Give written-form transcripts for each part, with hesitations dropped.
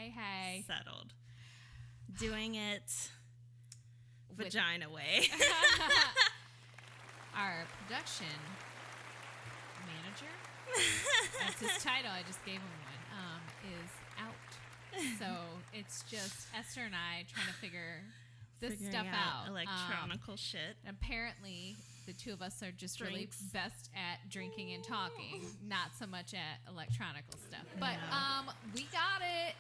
Hey. Settled. Doing it vagina way. Our production manager, that's his title, I just gave him one, is out. So it's just Esther and I trying to figure this stuff out. Electronical shit. Apparently, the two of us are just really best at drinking and talking, not so much at electronical stuff. But we got it.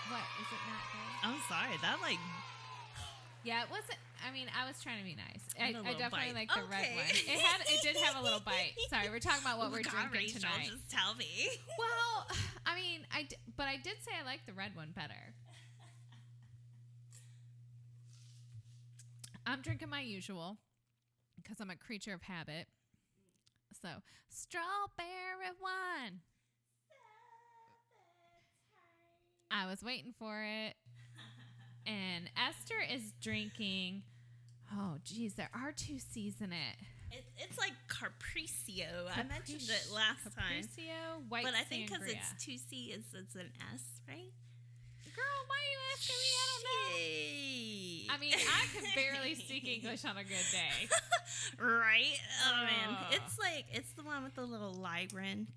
What, is it not good? I'm sorry. That Yeah, it wasn't. I mean, I was trying to be nice. I definitely like the red one. Okay. It did have a little bite. Sorry, we're talking about what we're drinking Rachel, tonight. Just tell me. Well, I mean, but I did say I like the red one better. I'm drinking my usual because I'm a creature of habit. So, strawberry wine. I was waiting for it. And Esther is drinking, oh, geez, there are 2 C's in it. It's like Capriccio. I mentioned it last time. Capriccio, white But I think because sangria. it's 2C, it's an S, right? Girl, why are you asking me? I don't know. I mean, I can barely speak English on a good day. Right? Oh, man. It's the one with the little ligrin.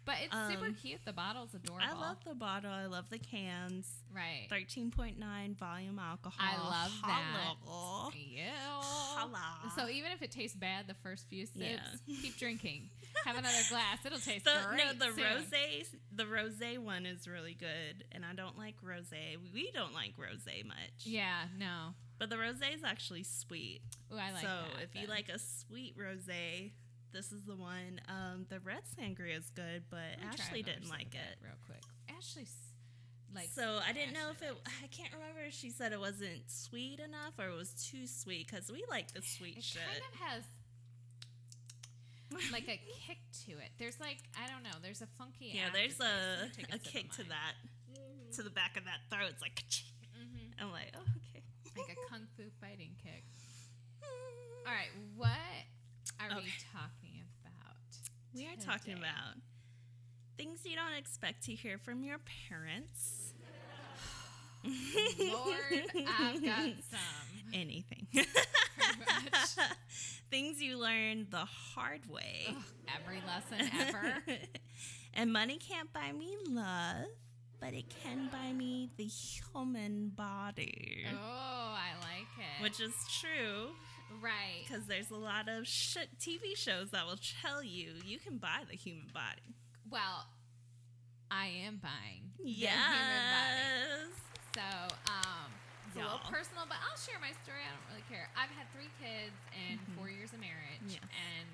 But it's super cute. The bottle's adorable. I love the bottle. I love the cans. Right. 13.9 volume alcohol. I love that. Hello. Yeah. Hello. So even if it tastes bad the first few sips, keep drinking. Have another glass. It'll taste great. No, the soon. rosé one is really good, and I don't like rosé. We don't like rosé much. Yeah, no. But the rosé is actually sweet. Ooh, I like that. So if you like a sweet rosé, this is the one. The red sangria is good, but Ashley didn't like it. Real quick. Ashley's like. So I didn't know if I can't remember if she said it wasn't sweet enough or it was too sweet, because we like the sweet shit. It kind of has like a kick to it. There's I don't know. There's a funky. There's a kick to that, to the back of that throat. It's like, I'm like, oh, okay. Like a kung fu fighting kick. All right, what are we talking about? We are talking about things you don't expect to hear from your parents. Lord, I've got some. Anything. Pretty much. Things you learn the hard way. Ugh, every lesson ever. And money can't buy me love, but it can buy me the human body. Oh, I like it. Which is true. Right. Because there's a lot of TV shows that will tell you can buy the human body. Well, I am buying the yes. human body. So, it's a little Y'all. personal, but I'll share my story. I don't really care. I've had 3 kids and 4 years of marriage. Yes. And,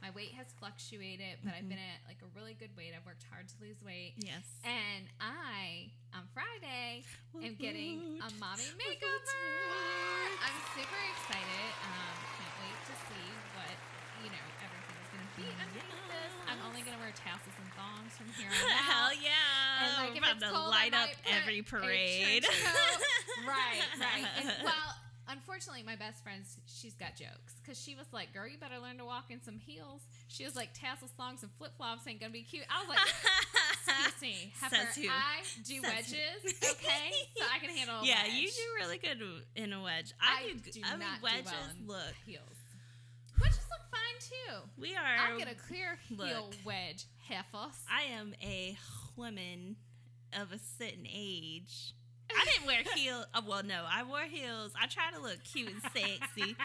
my weight has fluctuated, but I've been at a really good weight. I've worked hard to lose weight. Yes. And I, on Friday, am getting a mommy makeover. I'm super excited. Can't wait to see what, everything's going to be underneath this. I'm only going to wear tassels and thongs from here on out. Hell yeah. And We're about to light up every parade. Right. And, unfortunately, my best friend, she's got jokes. Because she was like, girl, you better learn to walk in some heels. She was like, tassels, thongs, and flip-flops ain't going to be cute. I was like, excuse me. Heifer, I do wedges, okay? So I can handle a wedge. Yeah, you do really good in a wedge. I mean, wedges look. Heels. Wedges look fine, too. We are. I'll get a clear heel wedge, heifers. I am a woman of a certain age. I didn't wear heels. Well, no, I wore heels. I try to look cute and sexy.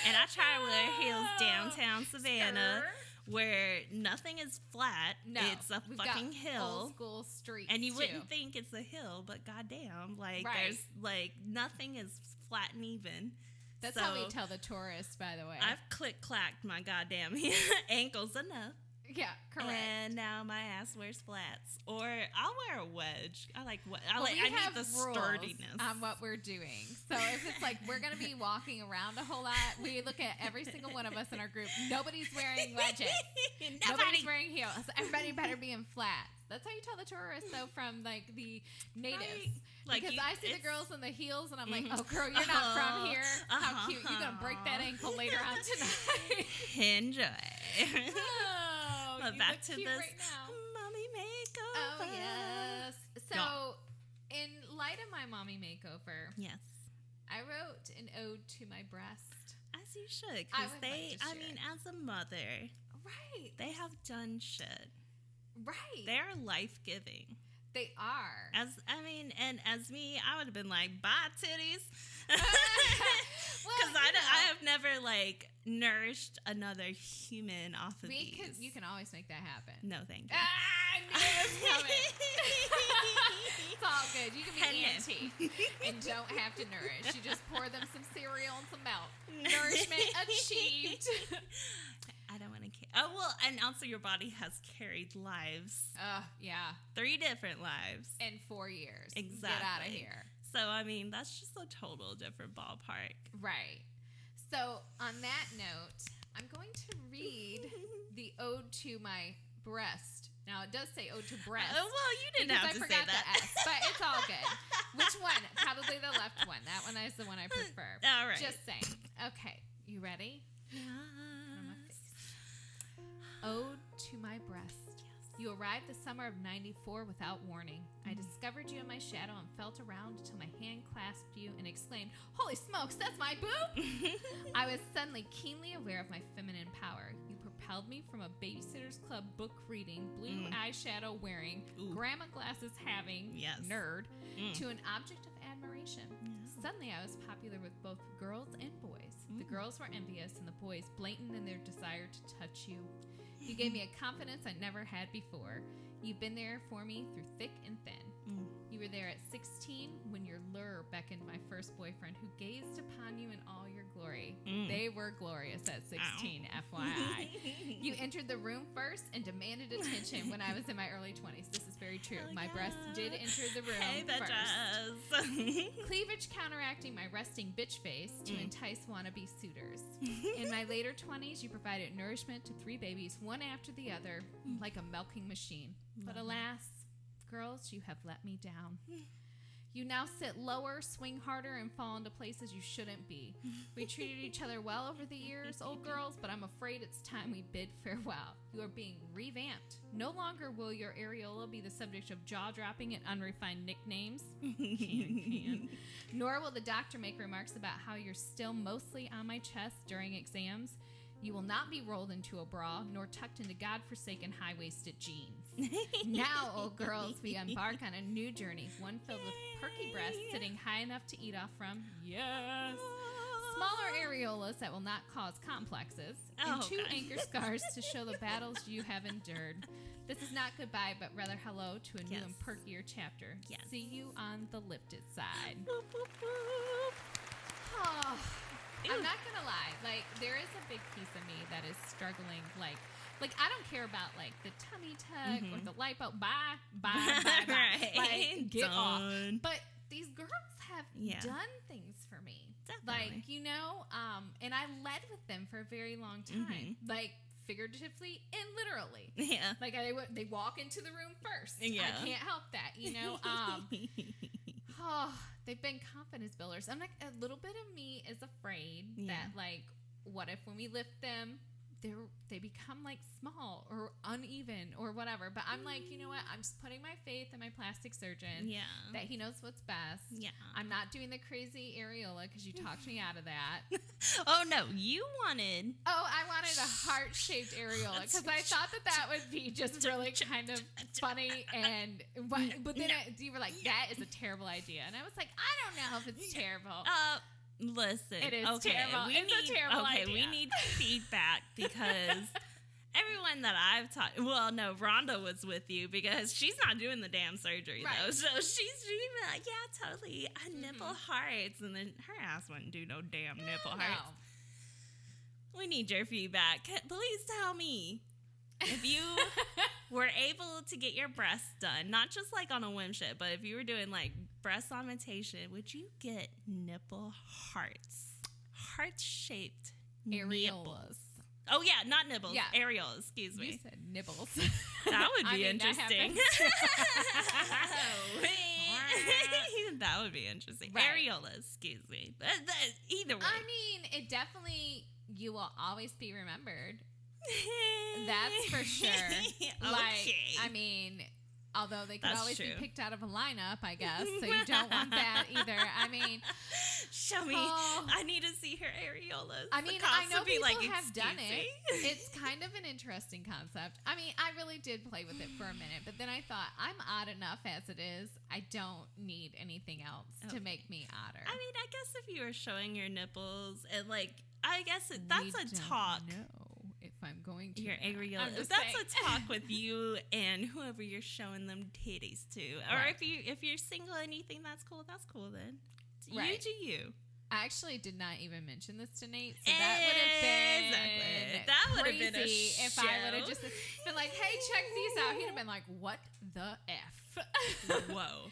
And I try to wear heels downtown Savannah where nothing is flat. No, it's a fucking hill. Old school streets. And you wouldn't think it's a hill, but goddamn, there's nothing is flat and even. That's how we tell the tourists, by the way. I've click-clacked my goddamn ankles enough. Yeah, correct. And now my ass wears flats. Or I'll wear a wedge. I need the sturdiness. On what we're doing. So if it's we're going to be walking around a whole lot, we look at every single one of us in our group. Nobody's wearing wedges. Nobody's wearing heels. Everybody better be in flats. That's how you tell the tourists, though, from the natives. Right. Because I see the girls in the heels, and I'm like, "Oh, girl, you're not from here. How cute! You're gonna break that ankle later on tonight." Enjoy. Oh, but back to this right now. mommy makeover. Oh yes. mommy makeover. Yes. I wrote an ode to my breast. As you should, because as a mother, right, they have done shit. Right. They're life-giving. They are. As me, I would have been like, bye, titties. Because I have never, like, nourished another human off of these. You can always make that happen. No, thank you. I knew it was coming. It's all good. You can be auntie and don't have to nourish. You just pour them some cereal and some milk. Nourishment achieved. I don't want to care. Oh, well, and also your body has carried lives. Yeah. 3 different lives. In 4 years. Exactly. Get out of here. So, I mean, that's just a total different ballpark. Right. So, on that note, I'm going to read the ode to my breast. Now, it does say ode to breast. Oh, well, you didn't have to say that. I forgot the S, but it's all good. Which one? Probably the left one. That one is the one I prefer. All right. Just saying. Okay. You ready? Yes. Ode to my breast. Yes. You arrived the summer of '94 without warning. I discovered you in my shadow and felt around until my hand clasped you and exclaimed, "Holy smokes, that's my boob!" I was suddenly keenly aware of my feminine power. You propelled me from a Babysitter's Club book reading, blue eyeshadow wearing, grandma glasses having, nerd, to an object of admiration. Suddenly I was popular with both girls and boys. The girls were envious and the boys blatant in their desire to touch you. You gave me a confidence I never had before. You've been there for me through thick and thin. You were there at 16 when your lure beckoned my first boyfriend, who gazed upon you in all your glory. They were glorious at 16, FYI. You entered the room first and demanded attention when I was in my early 20s. This is very true. My breast did enter the room first. Cleavage counteracting my resting bitch face to entice wannabe suitors. In my later 20s, you provided nourishment to 3 babies, one after the other, like a milking machine. But alas, girls, you have let me down. You now sit lower, swing harder, and fall into places you shouldn't be. We treated each other well over the years, old girls, but I'm afraid it's time we bid farewell. You are being revamped. No longer will your areola be the subject of jaw-dropping and unrefined nicknames. Nor will the doctor make remarks about how you're still mostly on my chest during exams. You will not be rolled into a bra, nor tucked into godforsaken high-waisted jeans. Now, old girls, we embark on a new journey, one filled with perky breasts sitting high enough to eat off from. Yes. Smaller areolas that will not cause complexes, and 2 anchor scars to show the battles you have endured. This is not goodbye, but rather hello to a new and perkier chapter. See you on the lifted side. Boop, boop, boop. Oh. I'm not gonna lie, like, there is a big piece of me that is struggling, like I don't care about, like, the tummy tuck or the lipo, bye. Right. Like, get off. Done. But these girls have done things for me. Definitely. Like, you know, and I led with them for a very long time. Like, figuratively and literally. Yeah. Like, they walk into the room first. Yeah. I can't help that, you know? They've been confidence builders. I'm like, a little bit of me is afraid that, like, what if when we lift them, they become, like, small or uneven or whatever. But I'm like, you know what? I'm just putting my faith in my plastic surgeon that he knows what's best. Yeah. I'm not doing the crazy areola because you talked me out of that. Oh, no. You wanted... Oh, I wanted a heart-shaped areola because I thought that would be just really kind of funny. But then you were like, that is a terrible idea. And I was like, I don't know if it's terrible. Listen. It is terrible. It's a terrible idea. We need feedback because everyone that I've taught, well, no, Rhonda was with you because she's not doing the damn surgery, though. So she's like, yeah, totally. Nipple hearts. And then her ass wouldn't do no damn nipple hearts. We need your feedback. Please tell me if you were able to get your breasts done, not just like on a whim shit, but if you were doing like breast augmentation, would you get nipple hearts? Heart-shaped areolas. Oh, yeah, not nibbles. Yeah. Areolas, excuse me. You said nibbles. That would be interesting. That would be interesting. Right. Areolas, excuse me. Either way. I mean, it definitely, you will always be remembered. That's for sure. Okay. Like, I mean, Although they could That's always true. be picked out of a lineup, I guess. So you don't want that either. I mean, show me. I need to see her areolas. I mean, I know people like, have done it. It's kind of an interesting concept. I mean, I really did play with it for a minute, but then I thought, I'm odd enough as it is. I don't need anything else to make me odder. I mean, I guess if you were showing your nipples and like, I guess that's a talk. No, if I'm going to your areola. That's a talk with you and whoever you're showing them titties to. Or if you're single and you think that's cool then. Right. You do you. I actually did not even mention this to Nate, so that would have been crazy if I would have just been like, "Hey, check these out." He'd have been like, "What the f?" Whoa.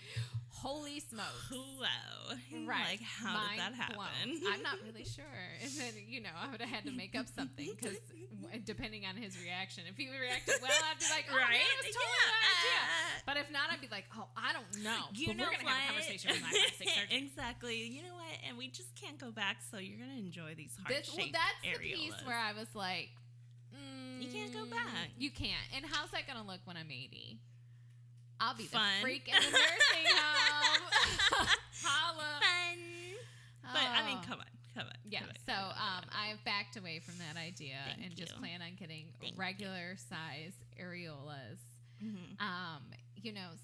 Holy smokes. Wow. Right. Like, how did that happen? Blown. I'm not really sure. And then, I would have had to make up something because depending on his reaction, if he reacted well, I'd be like, oh, right? Man, it was totally an idea. But if not, I'd be like, oh, I don't know. We're going to have a conversation with my plastic surgeon. Exactly. You know what? And we just can't go back, so you're going to enjoy these heart-shaped that's areolas. The piece where I was like, you can't go back. You can't. And how's that going to look when I'm 80? I'll be Fun. The freak in the nursing home. Holla. Fun. But, I mean, come on. Yeah, so I've backed away from that idea and just plan on getting regular size areolas. Mm-hmm.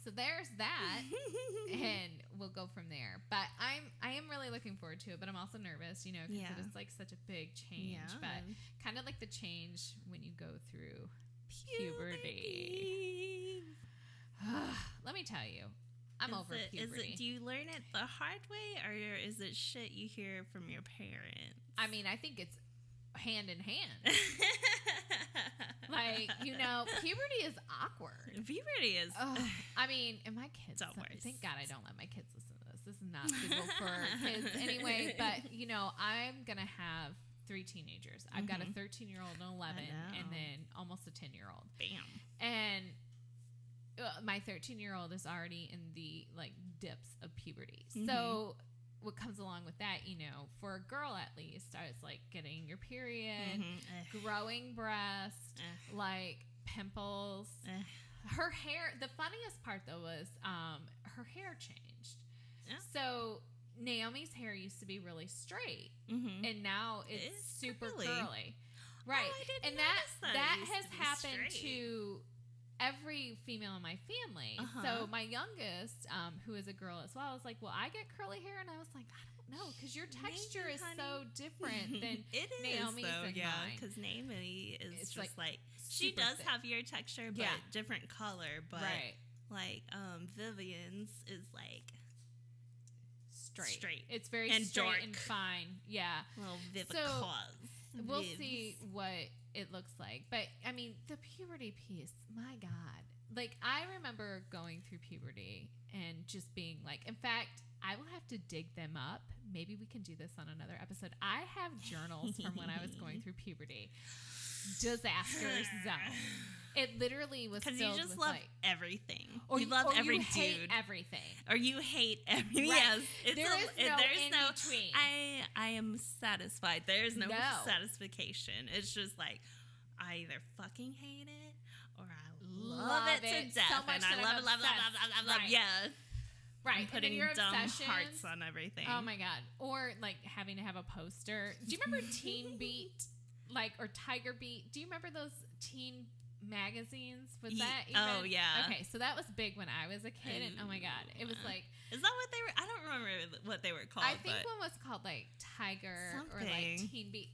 So there's that, and we'll go from there. But I am really looking forward to it, but I'm also nervous, because it is like such a big change. Yeah. But kind of like the change when you go through puberty. Let me tell you, I'm over puberty. Do you learn it the hard way, or is it shit you hear from your parents? I mean, I think it's hand in hand. Like, puberty is awkward. Puberty is. I mean, and my kids. Thank God I don't let my kids listen to this. This is not suitable for kids anyway. But I'm gonna have 3 teenagers. I've got a 13-year-old, an 11, and then almost a 10-year-old. Bam. And my 13-year-old is already in the dips of puberty. Mm-hmm. So what comes along with that, for a girl at least, starts getting your period, growing breast, pimples. Her hair. The funniest part though was her hair changed. Yeah. So Naomi's hair used to be really straight, and now it's super curly. Right, and that has happened to every female in my family. So my youngest, who is a girl as well, was like, well, I get curly hair. And I was like, I don't know, because your texture is so different than Naomi's and mine. Because Naomi is just she does have your texture, but different color. But Vivian's is straight. It's very and straight dark. And fine. Yeah. Little Vivica. So we'll see what it looks like. But I mean, the puberty piece, my God. I remember going through puberty and just being in fact, I will have to dig them up. Maybe we can do this on another episode. I have journals from when I was going through puberty. Disaster zone. It literally was filled with because you just love everything. Or you love every you dude. Hate everything. Or you hate everything. Right. Yes. There's no in between. I am satisfied. There's no satisfaction. It's just I either fucking hate it or I love it to death. So much and I love. Right. Yeah. Right. I'm putting dumb hearts on everything. Oh my God. Or having to have a poster. Do you remember Teen Beat? Or Tiger Beat? Do you remember those teen magazines? Was that even? Oh, yeah. Okay, so that was big when I was a kid, and oh my God, it was is that what they were? I don't remember what they were called. I think one was called Tiger something. Or Teen Beat.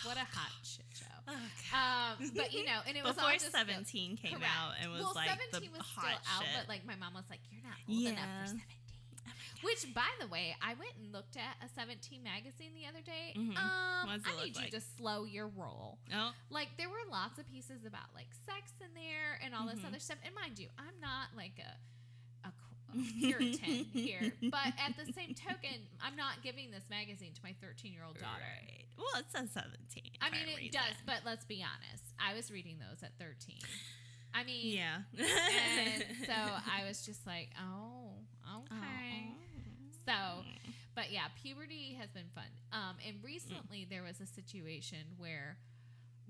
What a hot shit show. Okay. But and it was before all just 17 came out and was 17 the was hot still shit. out, but my mom was like, "You're not old enough for 17." Which, by the way, I went and looked at a 17 magazine the other day. I need you to slow your roll. Oh. There were lots of pieces about sex in there and all this other stuff. And mind you, I'm not a Puritan here, but at the same token, I'm not giving this magazine to my 13-year-old daughter. Right. Well, it says 17. I mean, it does, but let's be honest. I was reading those at 13. I mean, yeah. And so I was just like, oh, okay. So, but yeah, puberty has been fun. And recently there was a situation where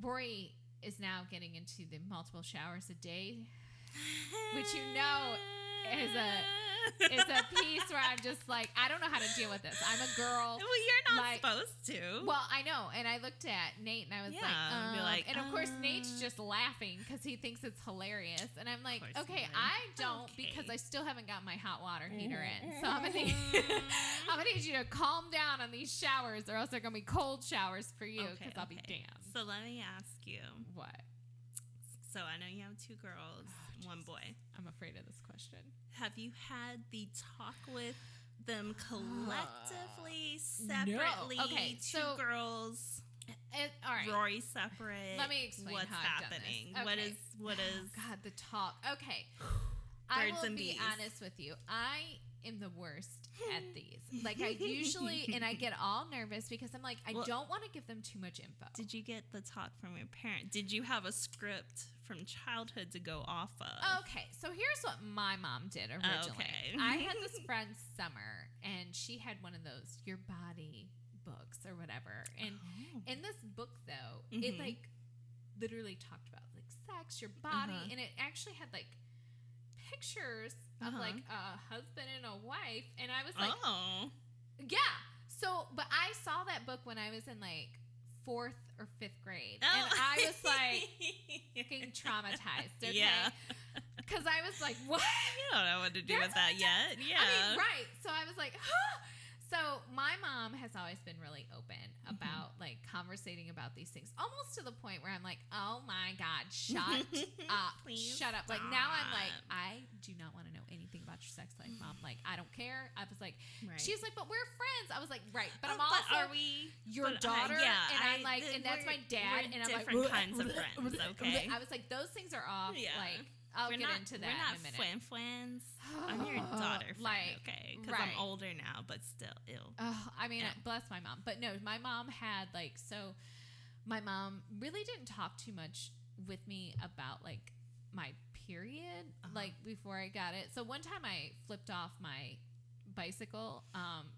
Rory is now getting into the multiple showers a day which is a piece where I'm just like, I don't know how to deal with this. I'm a girl. Well, you're not supposed to. Well, I know. And I looked at Nate and I was like, and of course Nate's just laughing because he thinks it's hilarious. And I'm like, okay, I don't because I still haven't got my hot water heater in. So I'm gonna need you to calm down on these showers, or else they're gonna be cold showers for you because I'll be damned. So let me ask you. What? So I know you have 2 girls, 1 boy. I'm afraid of this question. Have you had the talk with them collectively, separately? No. Okay, 2 girls. All right. Rory separate. Let me explain what's how happening. I've done this. Okay. What is? God, the talk. Okay. I Birds will and be bees. honest with you. I am the worst at these. Like I usually, and I get all nervous because I'm like, I don't want to give them too much info. Did you get the talk from your parent? Did you have a script from childhood to go off of? Okay, so here's what my mom did originally. Okay. I had this friend, Summer, and she had one of those Your Body books or whatever. And in this book, though, it like literally talked about like sex, your body, and it actually had like pictures of like a husband and a wife. And I was like, yeah. So, but I saw that book when I was in like 4th or 5th grade. And I was like fucking traumatized, okay? Yeah. Because I was like, what? You don't know what to do with that yet. Yeah. I mean, right. So I was like, huh? So my mom has always been really open about like conversating about these things, almost to the point where I'm like, oh my God, shut up. Please shut up. stop. Like now I'm like, I do not want to know anything about your sex life, Mom. Like, I don't care. I was like, she was like, but we're friends. I was like, right. But I'm also are we your daughter. And I'm like, and that's my dad. And I'm like, different kinds of friends, okay? I was like, those things are off. Yeah. Like, I'll get into that in a minute. We're not flan-flans. I'm your daughter friend, like, okay? Because I'm older now, but still, ill. Oh, I mean, bless my mom. But no, my mom had like, so my mom really didn't talk too much with me about like my period, like before I got it. So one time I flipped off my bicycle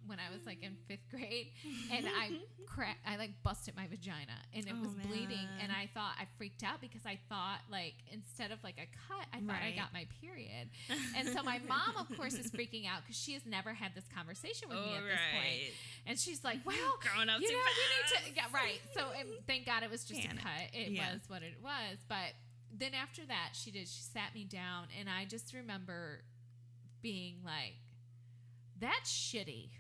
when I was like in 5th grade, and I like busted my vagina, and it was bleeding, and I freaked out because I thought like instead of like a cut, I thought I got my period. And so my mom of course is freaking out because she has never had this conversation with me at this point, and she's like, well, growing up you too know, fast. we need to so thank God it was just a cut. It was what it was. But then after that she sat me down, and I just remember being like, that's shitty.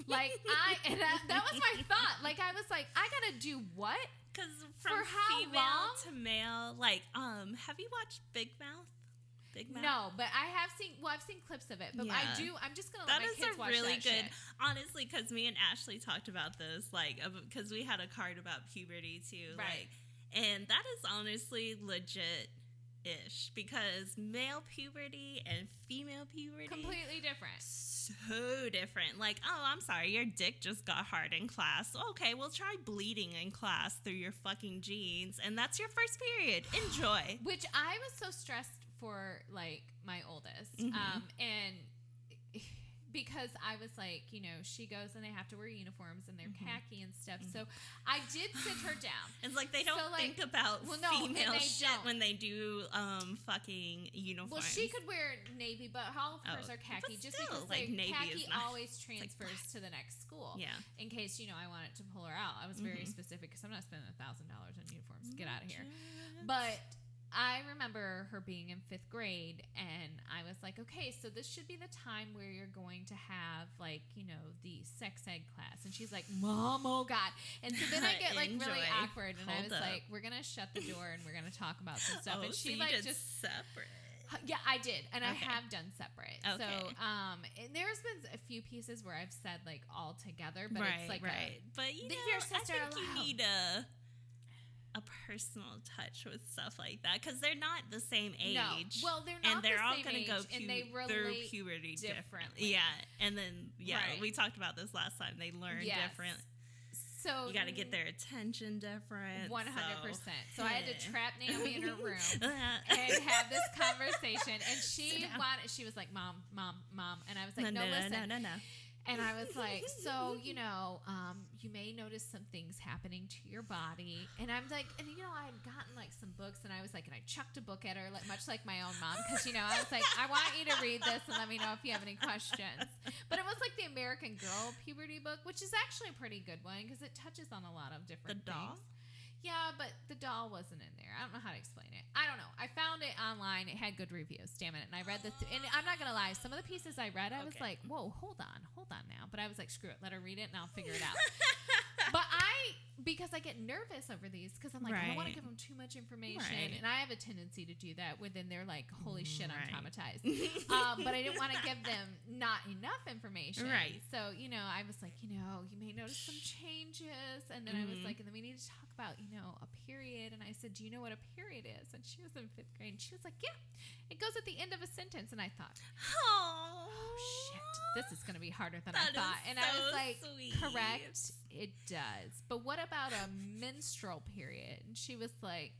Like that was my thought. Like I was like, I gotta do what? Because for from how female long? to male, like have you watched Big Mouth? Big Mouth? No, but I have seen. Well, I've seen clips of it, but I'm just gonna let my kids watch really that good. shit. Honestly, because me and Ashley talked about this, like, because we had a card about puberty too, right? Like, and that is honestly legit. Ish, because male puberty and female puberty completely different. So different. Like, oh, I'm sorry, your dick just got hard in class. Okay, well, try bleeding in class through your fucking jeans, and that's your first period. Enjoy. Which I was so stressed for, like, my oldest, and because I was like, you know, she goes and they have to wear uniforms and they're khaki and stuff. So I did sit her down. It's like they don't think about female shit when they do fucking uniforms. Well, she could wear navy, but all of hers are khaki, just because like khaki always transfers to the next school. Yeah. In case, you know, I wanted to pull her out. I was very specific because I'm not spending $1,000 on uniforms. Get out of here. But I remember her being in 5th grade, and I was like, okay, so this should be the time where you're going to have, like, you know, the sex ed class. And she's like, Mom, oh God. And so then I get, like, really awkward, and I was like, we're going to shut the door, and we're going to talk about some stuff. And she, so like, did just separate. Yeah, I did, and I have done separate. Okay. So, and there's been a few pieces where I've said, like, all together, but it's like but you know, your sister I think you need a personal touch with stuff like that, because they're not the same age. No. Well, they're not and they're the all same going to go through puberty differently. Yeah, and then we talked about this last time. They learn different. So you got to get their attention different. 100%. So I had to trap Naomi in her room and have this conversation, and she was like, "Mom," and I was like, "No, listen." No. And I was like, so, you know, you may notice some things happening to your body. And I'm like, and, you know, I had gotten like some books and I was like, and I chucked a book at her, like much like my own mom. Because, you know, I was like, I want you to read this and let me know if you have any questions. But it was like the American Girl puberty book, which is actually a pretty good one because it touches on a lot of different things. Yeah, but the doll wasn't in there. I don't know how to explain it. I don't know. I found it online. It had good reviews. Damn it. And I read and I'm not going to lie. Some of the pieces I read, I was like, whoa, hold on now. But I was like, screw it. Let her read it and I'll figure it out. But because I get nervous over these because I'm like, I don't want to give them too much information. Right. And I have a tendency to do that within their like, holy shit, I'm traumatized. But I didn't want to give them not enough information. Right. So, you know, I was like, you know, you may notice some changes. And then I was like, and then we need to talk about, you know, a period. And I said, do you know what a period is? And she was in 5th grade. And she was like, yeah, it goes at the end of a sentence. And I thought, oh shit, this is going to be harder than I thought. And I was like, sweet. Correct, it does. But what about a menstrual period? And she was like,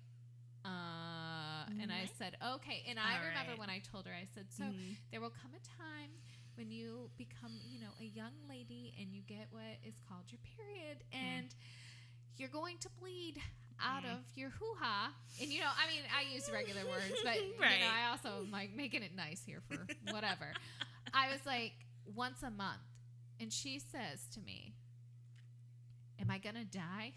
and I said, okay. And I remember when I told her, I said, so there will come a time when you become, you know, a young lady and you get what is called your period and you're going to bleed out of your hoo-ha. And, you know, I mean, I use regular words, but, you know, I also am, like, making it nice here for whatever. I was like, once a month. And she says to me, am I going to die?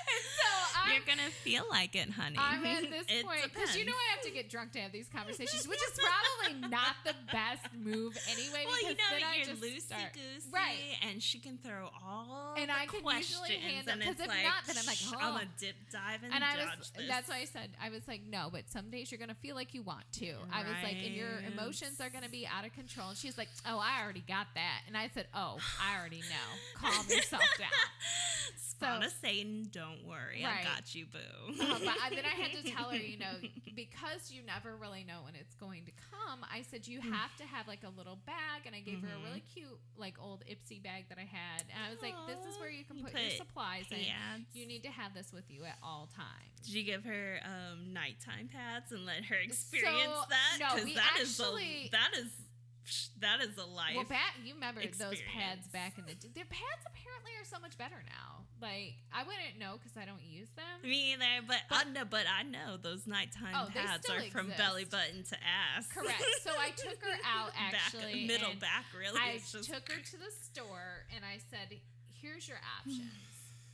And so you're going to feel like it, honey. I'm at this point, because you know I have to get drunk to have these conversations, which is probably not the best move anyway. Well, because you know, then you're loosey-goosey, and she can throw all and the I can questions. Usually handle, because if like, not, then I'm like, oh. I'm going to dip, dive, and dodge this. That's why I said, I was like, no, but some days you're going to feel like you want to. I was like, and your emotions are going to be out of control. And she's like, oh, I already got that. And I said, oh, I already know. Calm yourself down. Spawn of Satan, don't worry. I got you, boo. But then I had to tell her, you know, because you never really know when it's going to come, I said, you have to have like a little bag. And I gave her a really cute, like old Ipsy bag that I had. And I was like, this is where you can put your supplies in. You need to have this with you at all times. Did you give her nighttime pads and let her experience that? No, we that actually... That is a life. Well, you remember those pads back in the day. Their pads apparently are so much better now. Like, I wouldn't know because I don't use them. Me either, but I know those nighttime pads are from belly button to ass. Correct. So I took her out, actually. Back, really. I took her to the store, and I said, here's your options.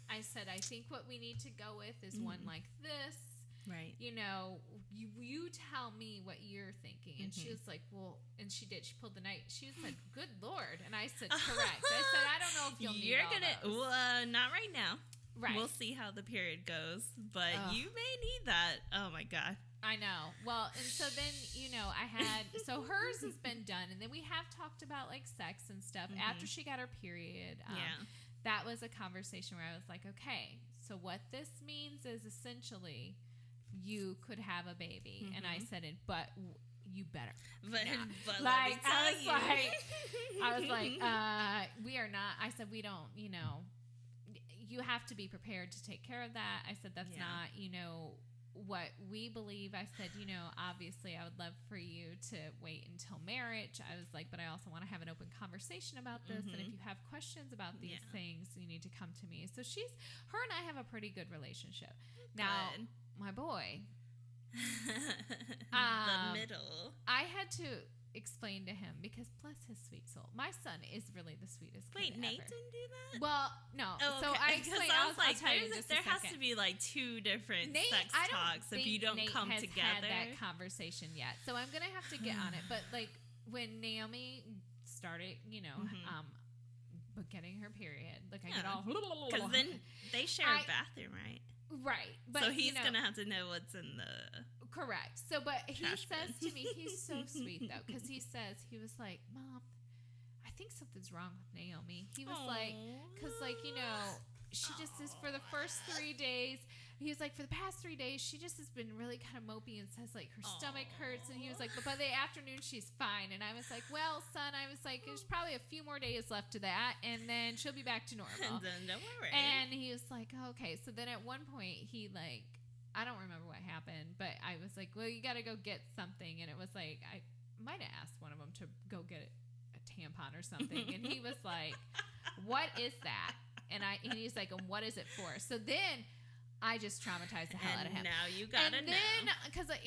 I said, I think what we need to go with is one like this. Right. You know, you tell me what you're thinking. And she was like, well, and she did. She pulled the knife. She said, good Lord. And I said, correct. I said, I don't know if you'll need all those. Well, not right now. Right. We'll see how the period goes. But you may need that. Oh, my God. I know. Well, and so then, you know, so hers has been done. And then we have talked about, like, sex and stuff. After she got her period, that was a conversation where I was like, okay, so what this means is essentially... you could have a baby. And I said it, but you better. But like, I was like, we are not. I said, we don't, you know, you have to be prepared to take care of that. I said, that's not, you know, what we believe. I said, you know, obviously I would love for you to wait until marriage. I was like, but I also want to have an open conversation about this. And if you have questions about these things, you need to come to me. So her and I have a pretty good relationship. Now, my boy, the middle. I had to explain to him because bless his sweet soul, my son is really the sweetest kid Nate ever. Didn't do that? Well, no. Oh, okay. So I explained. I was like, I'll tell you in just there a has second. to be like two different sex talks if you don't Nate come has together. Had that conversation yet, so I'm gonna have to get on it. But like when Naomi started, you know, but getting her period, like I get all because then they share a bathroom, right? Right, but so he's gonna have to know what's in the correct. So, but he says bin. to me, he's so sweet though, because he was like, Mom, I think something's wrong with Naomi. He was like, because like you know, she just is for the first 3 days. He was like, for the past 3 days, she just has been really kind of mopey and says like her stomach hurts. And he was like, but by the afternoon, she's fine. And I was like, well, son, I was like, there's probably a few more days left to that. And then she'll be back to normal. And then don't worry. And he was like, oh, okay. So then at one point, he like, I don't remember what happened, but I was like, well, you got to go get something. And it was like, I might have asked one of them to go get tampon or something. And he was like, what is that? And he's like, and what is it for? So then I just traumatized the hell out of him. Now you gotta know.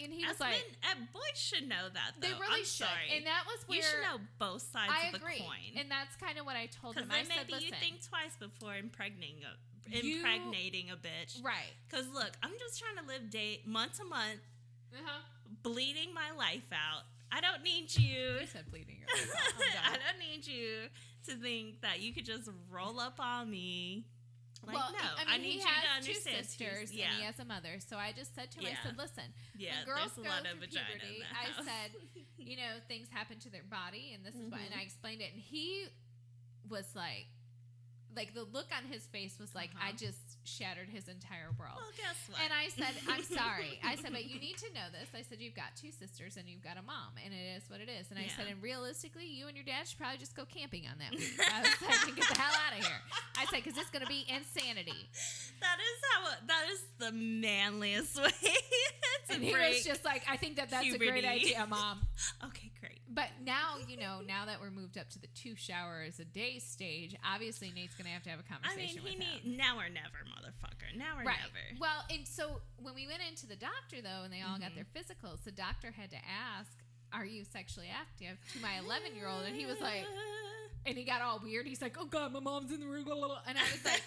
And he was like, boys should know that, though. They really should. Sorry. And that was where you should know both sides of the coin. And that's kind of what I told him. Because I then said, maybe you think twice before impregnating a bitch. Right. Because look, I'm just trying to live month to month, bleeding my life out. I don't need you. You said bleeding your life out. I don't need you to think that you could just roll up on me. Like, well, no, I need mean, he you has to understand. 2 sisters and he has a mother. So I just said to him, I said, listen, when girls go through puberty, I said, things happen to their body and this is why. And I explained it. And he was like the look on his face was like, I just shattered his entire world. Well, guess what? And I said, I'm sorry. I said, but you need to know this. I said, you've got 2 sisters and you've got a mom, and it is what it is. And I said, and realistically, you and your dad should probably just go camping on that week. I was like, get the hell out of here. I said, because it's going to be insanity. That is the manliest way to and he was just like, I think that's puberty. A great idea, Mom. Okay, great. But now, now that we're moved up to the 2 showers a day stage, obviously Nate's going to have a conversation with him. Now or never, motherfucker. Now or never. Well, and so when we went into the doctor, though, and they all got their physicals, the doctor had to ask, are you sexually active, to my 11-year-old? And he was like, and he got all weird. He's like, oh, God, my mom's in the room. And I was like,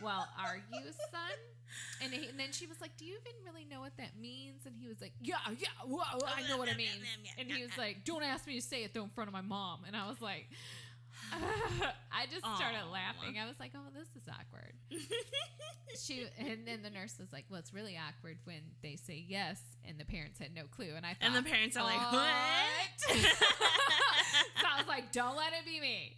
well, are you, son? And then she was like, do you even really know what that means? And he was like, yeah, well, I know what it means. And he was like, don't ask me to say it, though, in front of my mom. And I was like, I just started laughing. I was like, oh, this is awkward. And then the nurse was like, well, it's really awkward when they say yes and the parents had no clue. And I thought, and the parents are like, what? So I was like, don't let it be me.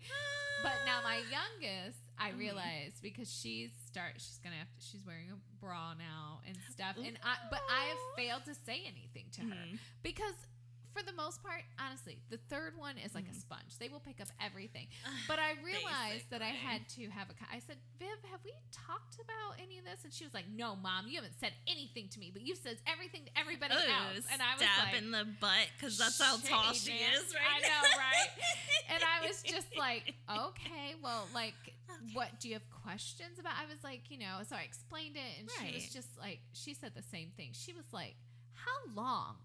But now my youngest, I realized, because she's wearing a bra now and stuff. And but I have failed to say anything to her because, for the most part, honestly, the third one is like a sponge. They will pick up everything. But I realized that I had to have I said, Viv, have we talked about any of this? And she was like, no, Mom, you haven't said anything to me, but you've said everything to everybody else. And I was like, in the butt, because that's how tall she is right now. I know, right? And I was just like, okay, well, like, what, do you have questions about? I was like, so I explained it, and she was just like, she said the same thing. She was like, how long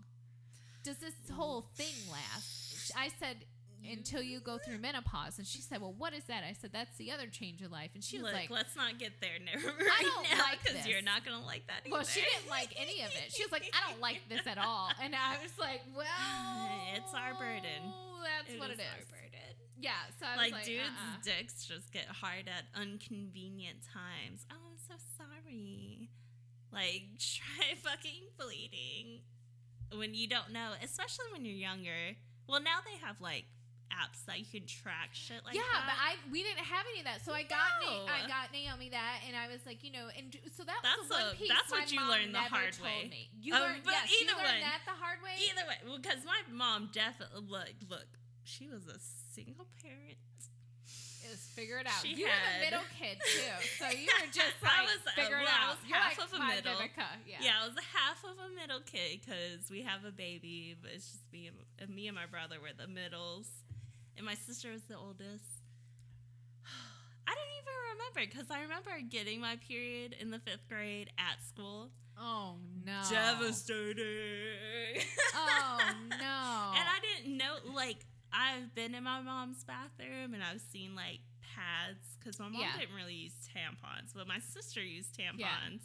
does this whole thing last? I said, until you go through menopause. And she said, well, what is that? I said, that's the other change of life. And she was like, let's not get there I don't like this, because you're not going to like that either. Well, she didn't like any of it. She was like, I don't like this at all. And I was like, well, it's our burden. That's what it is. Our burden. Yeah. So I was like, dudes' dicks just get hard at inconvenient times. Oh, I'm so sorry. Like, try fucking bleeding when you don't know, especially when you're younger. Well, now they have like apps that you can track shit like that. Yeah, but we didn't have any of that. So I got Naomi that, and I was like, and so that's the one piece that's what my you mom learned the never hard told way. Me. You learned, but you learned that the hard way. Either way, because my mom definitely look, she was a single parent. Figure it out. You were the middle kid too, so you were just like I was out. half of a middle. Yeah, I was half of a middle kid because we have a baby, but it's just me and my brother were the middles, and my sister was the oldest. I don't even remember, because I remember getting my period in the 5th grade at school. Oh no! Devastating. Oh no! And I didn't know, like, I've been in my mom's bathroom and I've seen like pads, because my mom didn't really use tampons, but my sister used tampons,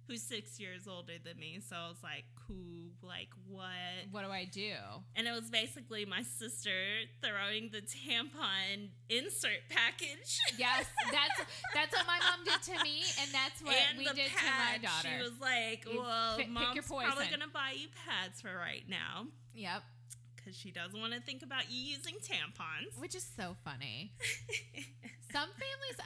who's 6 years older than me. So I was like, cool, like what do I do? And it was basically my sister throwing the tampon insert package. Yes, that's what my mom did to me, and that's what we did to my daughter. She was like, well, Mom's probably gonna buy you pads for right now. Yep. Because she doesn't want to think about you using tampons. Which is so funny. Some families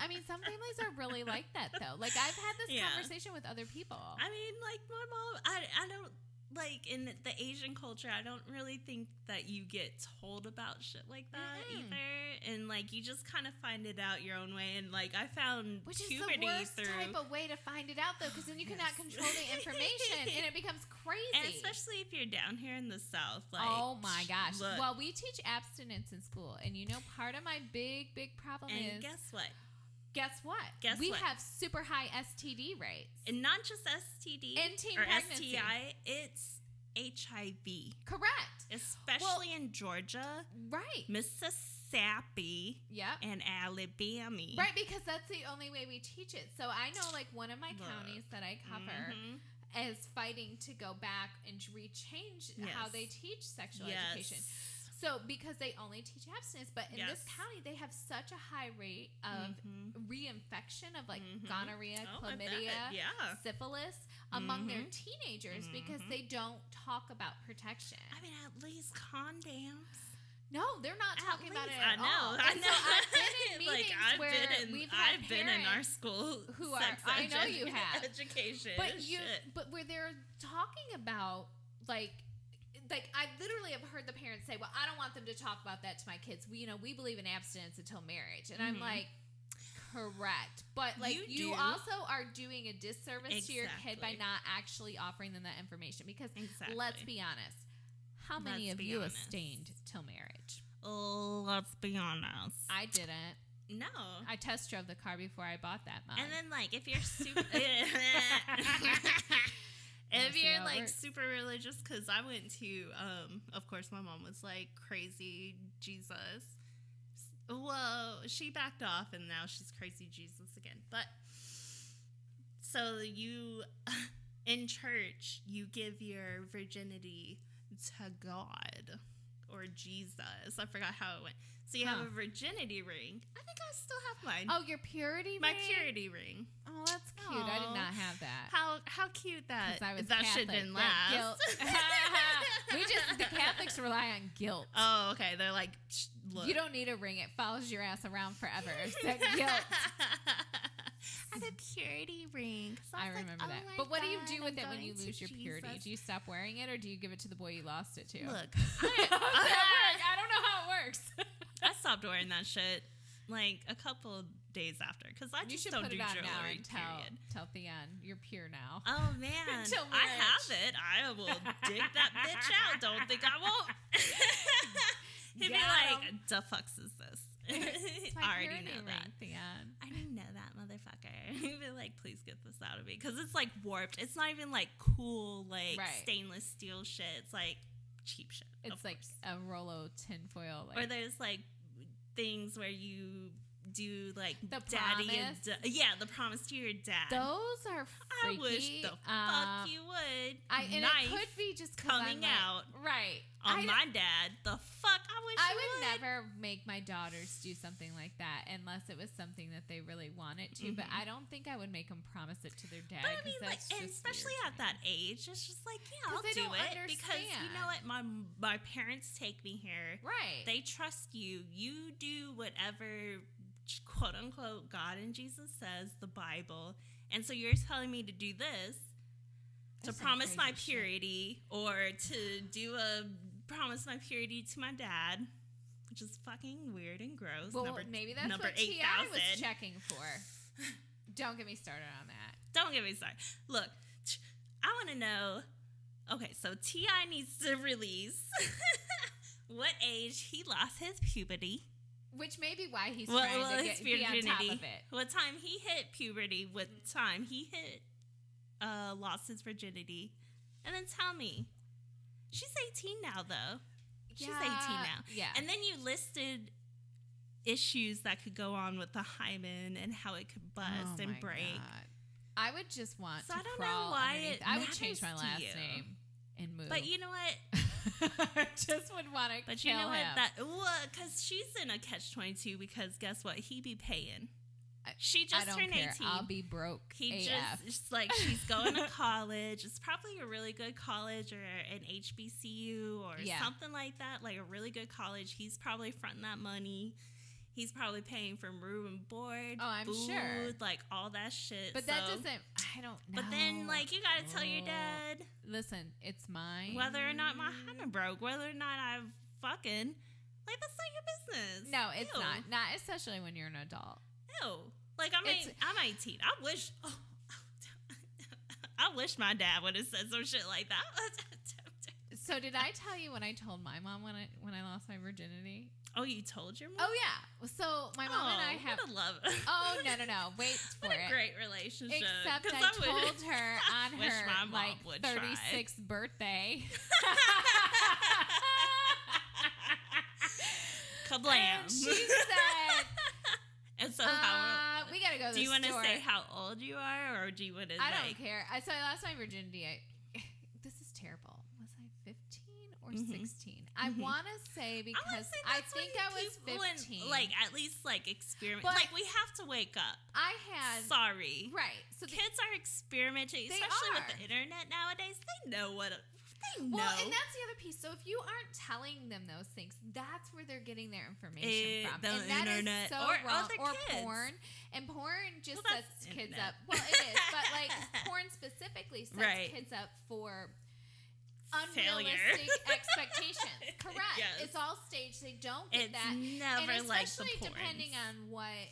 are really like that, though. Like, I've had this conversation with other people. I mean, like, my mom, I don't... like in the Asian culture, I don't really think that you get told about shit like that either, and like you just kind of find it out your own way. And like I found which is puberty the worst through type of way to find it out though, because then you cannot control the information and it becomes crazy. And especially if you're down here in the South, like oh my gosh. look. Well, we teach abstinence in school, and you know part of my big problem And is guess what? We have super high STD rates. And not just STD and teen or pregnancy. STI, it's HIV. Correct. Especially in Georgia, Right. Mississippi, Yep. and Alabama. Right, because that's the only way we teach it. So I know like one of my counties that I cover is fighting to go back and rechange how they teach sexual education. So, because they only teach abstinence, but in this county, they have such a high rate of reinfection of like gonorrhea, chlamydia, syphilis among their teenagers because they don't talk about protection. I mean, at least condoms. No, they're not talking about it I at know. all. I And know. so I've been in meetings I've been in our school who are. sex I know you have education, but where they're talking about like I literally have heard the parents say, "Well, I don't want them to talk about that to my kids. We believe in abstinence until marriage," and I'm like, correct, but like you also are doing a disservice to your kid by not actually offering them that information because let's be honest. How many of you abstained till marriage? Let's be honest. I didn't. No. I test drove the car before I bought that mug. And then, like, if you're super... if you're, like, super religious, because I went to... of course, my mom was, like, crazy Jesus. Well, she backed off, and now she's crazy Jesus again. But... So, you... in church, you give your virginity to God or Jesus. I forgot how it went. So you have a virginity ring. I think I still have mine. Oh, your purity ring? My purity ring. Oh, that's cute. I did not have that. How cute that that shit didn't last. The Catholics rely on guilt. Oh, okay. They're like, look. You don't need a ring. It follows your ass around forever. It's that guilt. I had a purity ring. So I remember that. But what do you do with it when you lose your purity? Do you stop wearing it or do you give it to the boy you lost it to? Look. I don't know how it works. I stopped wearing that shit like a couple days after because I just don't do jewelry. Tell Theon you're pure now. Oh man, I have it. I will dig that bitch out. Don't think I won't. He'd be like, "The fucks is this?" I already know that. Theon. I didn't know that, motherfucker. He'd be like, "Please get this out of me," because it's like warped. It's not even like cool, like stainless steel shit. It's like cheap shit. It's like a Rolo tinfoil. Or there's like things where you do like the daddy promise. The promise to your dad. Those are freaky. I wish the fuck you would. And it could be just coming out on my dad. The fuck I would never make my daughters do something like that unless it was something that they really wanted to. But I don't think I would make them promise it to their dad. But I mean, like, and especially at that age, it's just like, yeah, I'll do it because you know what, my parents take me here. Right. They trust you. You do whatever, quote unquote, God and Jesus says, the Bible, and so you're telling me to do this, to promise my purity, or to promise my purity to my dad, which is fucking weird and gross. Well, maybe that's what T.I. was checking for. Don't get me started on that. Don't get me started. Look, I want to know. Okay, so T.I. needs to release what age he lost his puberty. Which may be why he's trying to be on top of it. What time he hit puberty, what time he lost his virginity. And then tell me. She's 18 now, though. She's 18 now. Yeah. And then you listed issues that could go on with the hymen and how it could bust and break. God. I would just want to I don't crawl know why underneath. I would change my last name and move. But you know what? I just would want to But you know what? Because she's in a catch-22 because guess what? He be paying. She just turned 18. I'll be broke. He just like, she's going to college. It's probably a really good college or an HBCU or something like that. Like a really good college. He's probably fronting that money. He's probably paying for room and board. Oh, I'm food, sure. like all that shit. But that doesn't. I don't know. But then, like, you gotta tell your dad. Listen, it's mine. Whether or not my hymen broke, whether or not I've fucking, like, that's not your business. No, it's Ew. not. Not especially when you're an adult. Ew. Like, I'm 18. I wish. I wish my dad would have said some shit like that. So did I tell you when I told my mom when I lost my virginity? Oh, you told your mom? Oh yeah. So my mom and I have. What a love. Oh no! Wait for what it. a great relationship. Except I told her on her like 36th birthday. Kablam! And she said. And so how? We gotta go. To do you want to say how old you are, or do you want to? I don't care. So I lost my virginity. This is terrible. Was I 15 or 16? I want to say because I think I was 15. Like at least like experiment. But like we have to wake up. I had Sorry. right. So kids are experimenting, especially with the internet nowadays. They know what. They know. Well, and that's the other piece. So if you aren't telling them those things, that's where they're getting their information from. The and that internet is so or wrong. other Or kids. porn. And porn just Well, sets kids internet. up. Well, it is. But like porn specifically sets kids up for unrealistic expectations. Correct. Yes. It's all staged. They don't get that. Never and like especially the depending on what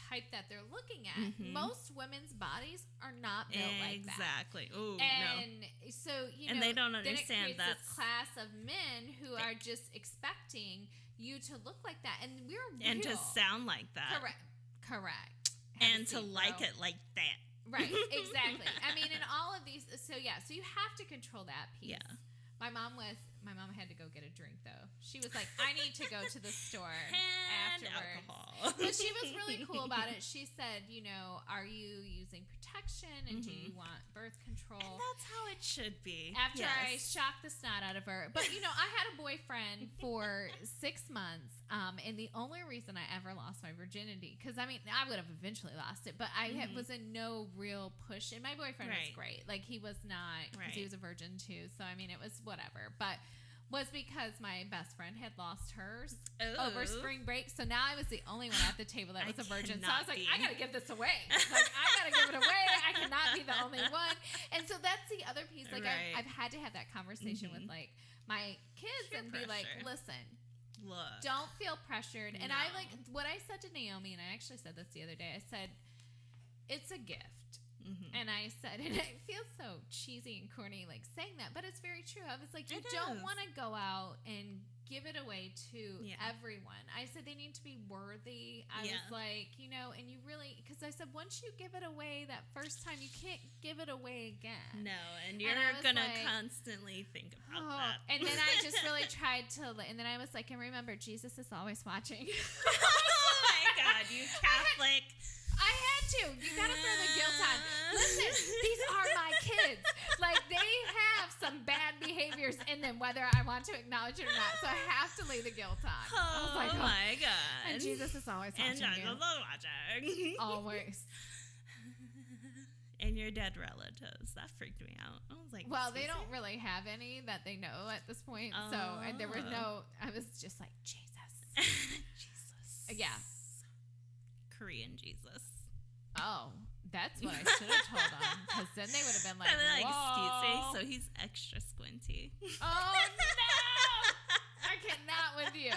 type that they're looking at. Most women's bodies are not built like that. Exactly. Ooh, and no. so and they don't then it understand creates that this class of men who are just expecting you to look like that, and we're and real. to sound like that. Correct. And to like it like that. Right, exactly. I mean, in all of these, so you have to control that piece. Yeah. My mom had to go get a drink though. She was like, I need to go to the store and afterwards. alcohol. But she was really cool about it. She said, are you using protection and do you want birth control? And that's how it should be. After I shocked the snot out of her. But I had a boyfriend for 6 months. And the only reason I ever lost my virginity, because I would have eventually lost it, but I was in no real push. And my boyfriend was great. Like he was not, because he was a virgin too. So it was whatever. But was because my best friend had lost hers over spring break. So now I was the only one at the table that was a virgin. So I was like, I got to give this away. Like, I got to give it away. I cannot be the only one. And so that's the other piece. Like, I've had to have that conversation with, like, my kids and be like, listen, look, don't feel pressured. And I, like, what I said to Naomi, and I actually said this the other day, I said, it's a gift. And I said, and it feels so cheesy and corny, like saying that, but it's very true. I was like, you don't want to go out and give it away to everyone. I said they need to be worthy. I was like, and you really, because I said once you give it away that first time, you can't give it away again. No, and you're gonna constantly think about that. And then I just really tried to, and then I was like, and remember, Jesus is always watching. Oh my God, you Catholic. I had to. You gotta throw the guilt on. Listen, these are my kids. Like, they have some bad behaviors in them, whether I want to acknowledge it or not. So I have to lay the guilt on. I was like, my God. And Jesus is always watching you. watching. Always. And your dead relatives. That freaked me out. I was like, well, they don't really have any that they know at this point. So and there was I was just like, Jesus. Jesus. Yeah. Korean Jesus. Oh, that's what I should have told them, because then they would have been like, excuse me, so he's extra squinty. Oh no, I cannot with you.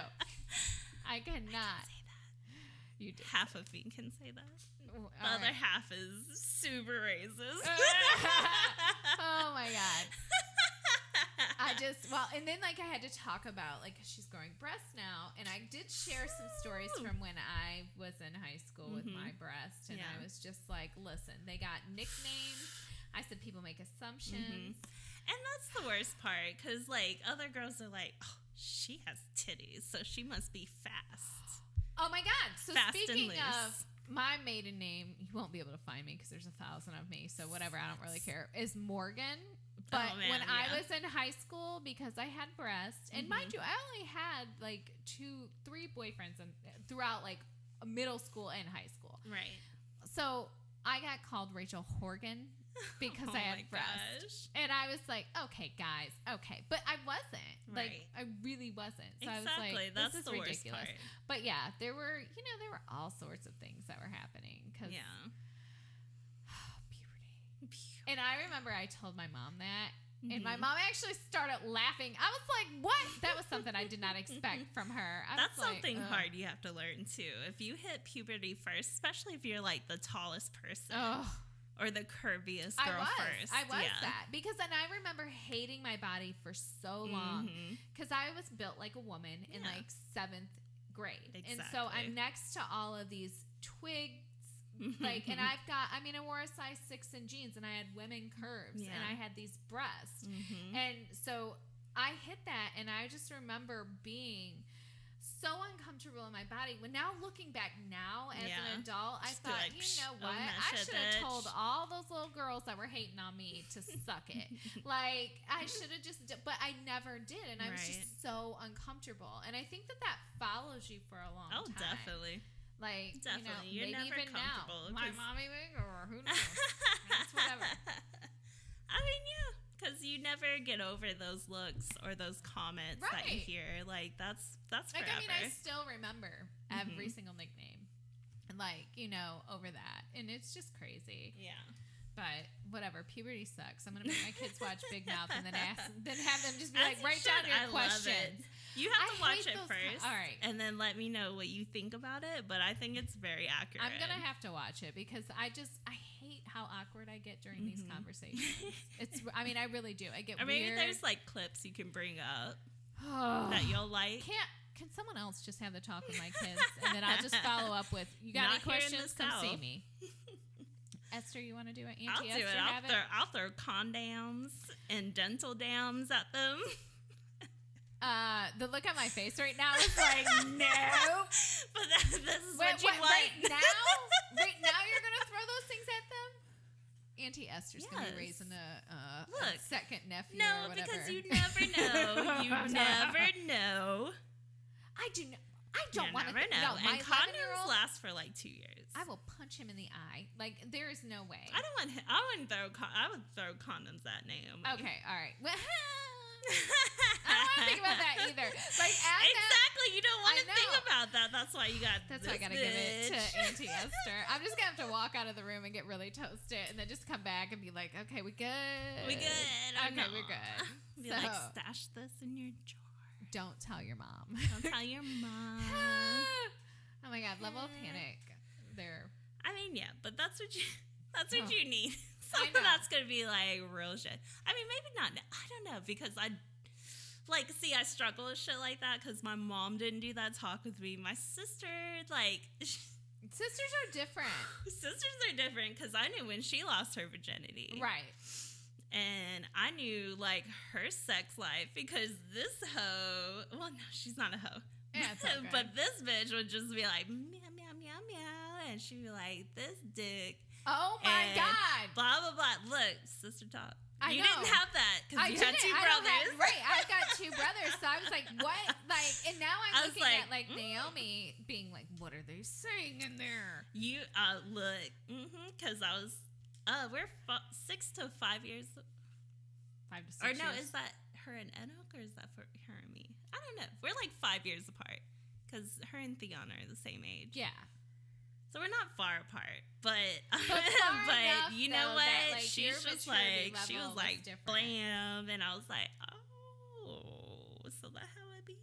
I cannot. Say that. You did. Half of me can say that. All The other half is super racist. Oh my God. And then like I had to talk about, like, 'cause she's growing breasts now, and I did share some stories from when I was in high school with my breast, and I was just like, listen, they got nicknames. I said people make assumptions. And that's the worst part, because like other girls are like, oh, she has titties, so she must be fast. Oh my God. So fast speaking of my maiden name, you won't be able to find me because there's 1,000 of me, so whatever, I don't really care, is Morgan. But when I was in high school, because I had breasts, and mind you, I only had like 2-3 boyfriends throughout like middle school and high school. Right. So I got called Rachel Horgan because I had breasts. And I was like, okay, guys, okay. But I wasn't. Right. Like, I really wasn't. So exactly. I was like, that's this is the ridiculous. worst part. But yeah, there were all sorts of things that were happening. Yeah. Puberty. And I remember I told my mom that. And my mom actually started laughing. I was like, what? That was something I did not expect from her. That's something hard you have to learn, too. If you hit puberty first, especially if you're, like, the tallest person or the curviest girl first. I was that. Because then I remember hating my body for so long. Because I was built like a woman in, like, 7th grade. Exactly. And so I'm next to all of these twigs. Like, and I wore a size 6 in jeans, and I had women curves, and I had these breasts, and so I hit that, and I just remember being so uncomfortable in my body. When now looking back now as an adult, I thought, like, you know what? I should have told all those little girls that were hating on me to suck it. Like, I should have just, but I never did, and I was just so uncomfortable, and I think that follows you for a long time. Oh, definitely. Like, definitely. You're maybe never even now. My mommy big, or who knows? It's whatever. I mean, yeah, because you never get over those looks or those comments that you hear. Like, that's forever. Like, I mean, I still remember every single nickname, like, over that, and it's just crazy. Yeah. But whatever, puberty sucks. I'm gonna make my kids watch Big Mouth and then have them just be like, write down your questions. You have to watch it first, all right, and then let me know what you think about it. But I think it's very accurate. I'm gonna have to watch it because I hate how awkward I get during these conversations. I really do. I get or maybe weird. There's like clips you can bring up that you'll like. Can someone else just have the talk with my kids, and then I'll just follow up with, you got any questions? Come see me. Esther, you want to do it? Auntie I'll do Esther, it. I'll throw condoms and dental dams at them. The look on my face right now is like, no. But this is what you want. Right now you're going to throw those things at them? Auntie Esther's going to be raising a second nephew or whatever. No, because you never know. You never know. I don't want to know. No, and condoms last for like 2 years. I will punch him in the eye. Like, there is no way. I would throw condoms at Naomi. Okay, all right. Well, I don't want to think about that either. Like, exactly, you don't want to think about that. That's why I got to give it to Auntie Esther. I'm just gonna have to walk out of the room and get really toasted, and then just come back and be like, "Okay, we good? We good? Okay, we're good." Be like, stash this in your drawer. Don't tell your mom. Don't tell your mom. Oh my God, level of panic. There. I mean, yeah, but that's what you need. Something that's gonna be like real shit. I mean, maybe not. I don't know, because I struggle with shit like that because my mom didn't do that talk with me. My sister, sisters are different. Sisters are different because I knew when she lost her virginity, right? And I knew like her sex life because this hoe. Well, no, she's not a hoe. Yeah, it's okay. But this bitch would just be like meow meow meow meow, and she'd be like, "This dick." Oh my God! Blah blah blah. Look, sister talk. You didn't have that because you had two brothers. Right, I've got two brothers, so I was like, "What?" Like, and now I'm looking at like Naomi being like, "What are they saying in there?" You look, because I was, we're 6 to 5 years. 5 to 6 or years. no, is that her and Enoch, or is that for her and me? I don't know. We're like 5 years apart because her and Theon are the same age. Yeah. So we're not far apart, but you know though, what? That, like, she's just like, she was like, blam, and I was like, oh, so that's how it be.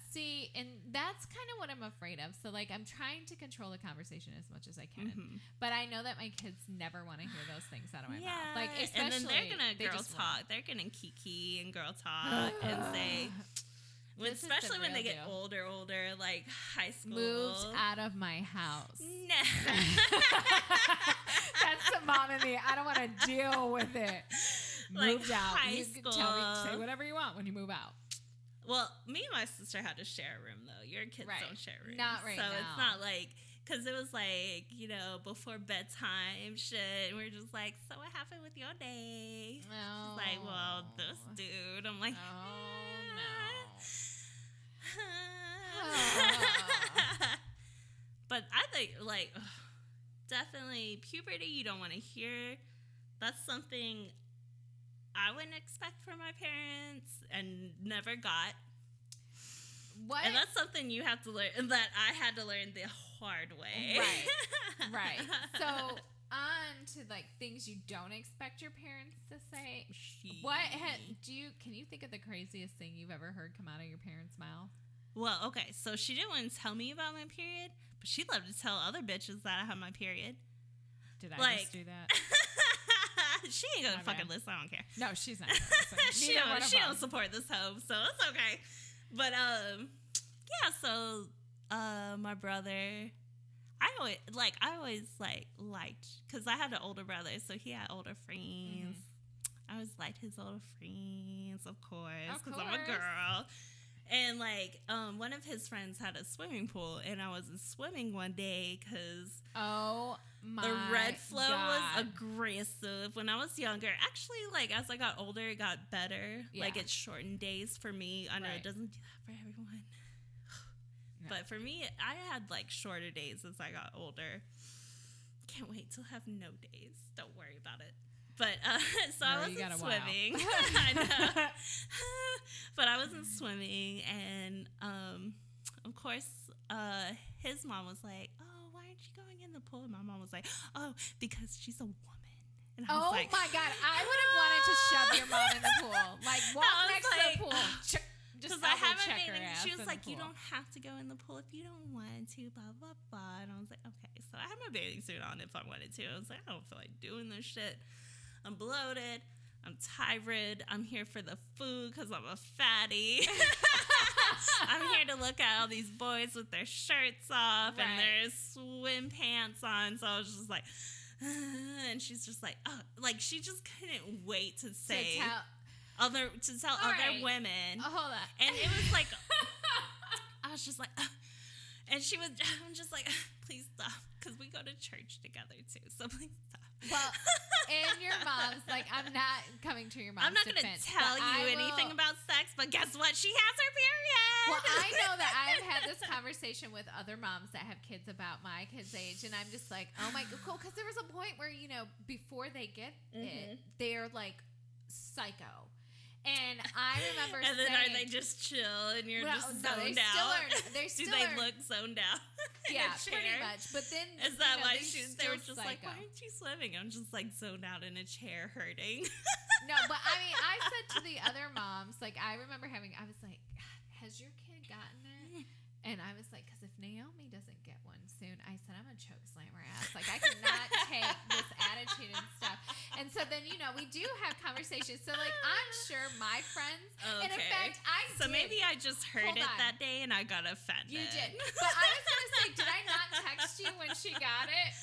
See, and that's kind of what I'm afraid of. So like, I'm trying to control the conversation as much as I can, but I know that my kids never want to hear those things out of my mouth. Like, especially, and then they're gonna girl talk. They're gonna kiki and girl talk and say. Especially when they get older, like high school. Moved out of my house. No. That's the mom in me. I don't want to deal with it. Like moved out. High school. Tell me, say whatever you want when you move out. Well, me and my sister had to share a room, though. Your kids don't share rooms. Not right now. So it's not like, because it was like, before bedtime shit. And we're just like, so what happened with your day? Oh. She's like, well, this dude. I'm like, oh, no. But I think, like, definitely puberty. You don't want to hear. That's something I wouldn't expect from my parents and never got. What? And that's something you have to learn, that I had to learn the hard way. Right. So on to like things you don't expect your parents to say. Can you think of the craziest thing you've ever heard come out of your parents' mouth? Well, okay, so she didn't want to tell me about my period, but she loved to tell other bitches that I have my period. Did I just do that? She ain't gonna fucking listen. I don't care. No, she's not gonna listen. she don't support this hoe, so it's okay. But yeah. So my brother, I always liked, because I had an older brother, so he had older friends. I always liked his older friends, of course, because I'm a girl. And like one of his friends had a swimming pool, and I wasn't swimming one day because the red flow was aggressive when I was younger. Actually, like as I got older, it got better. Yeah. Like it shortened days for me. I know it doesn't do that for everyone, but for me, I had like shorter days as I got older. Can't wait till have no days. Don't worry about it. But so I wasn't swimming. I know. But I wasn't swimming, and of course, his mom was like, "Oh, why aren't you going in the pool?" And my mom was like, "Oh, because she's a woman." And I was like, my God, I would have wanted to shove your mom in the pool, like walk next to the pool. Because I haven't been. She was like, "You don't have to go in the pool if you don't want to." Blah blah blah. And I was like, "Okay." So I had my bathing suit on if I wanted to. I was like, "I don't feel like doing this shit. I'm bloated. I'm tired. I'm here for the food because I'm a fatty. I'm here to look at all these boys with their shirts off and their swim pants on." So I was just like, and she's just like, oh, like she just couldn't wait to say other women. Hold on. And it was like, I was just like, and I'm just like, please stop, because we go to church together too. So please stop. Well, and your mom's like, I'm not coming to your mom's I'm not going to tell you anything about sex, but guess what? She has her period. Well, I know that I've had this conversation with other moms that have kids about my kids' age, and I'm just like, oh my God, cool. Because there was a point where, before they get it, they're like psycho. And I remember and then saying, are they just chill and you're just zoned out? Do they look zoned out? Yeah, pretty much. But then is that why they were just psycho. Like, why aren't you swimming? I'm just like zoned out in a chair hurting. No, but I mean, I said to the other moms, like I remember I was like, has your kid gotten it? And I was like, because if Naomi doesn't get one soon, I said, I'm going to choke slam her ass. Like, I cannot take this attitude and stuff. And so then, we do have conversations. So, like, I'm sure my friends, and in fact, maybe I just heard it that day and I got offended. You did. But I was going to say, did I not text you when she got it?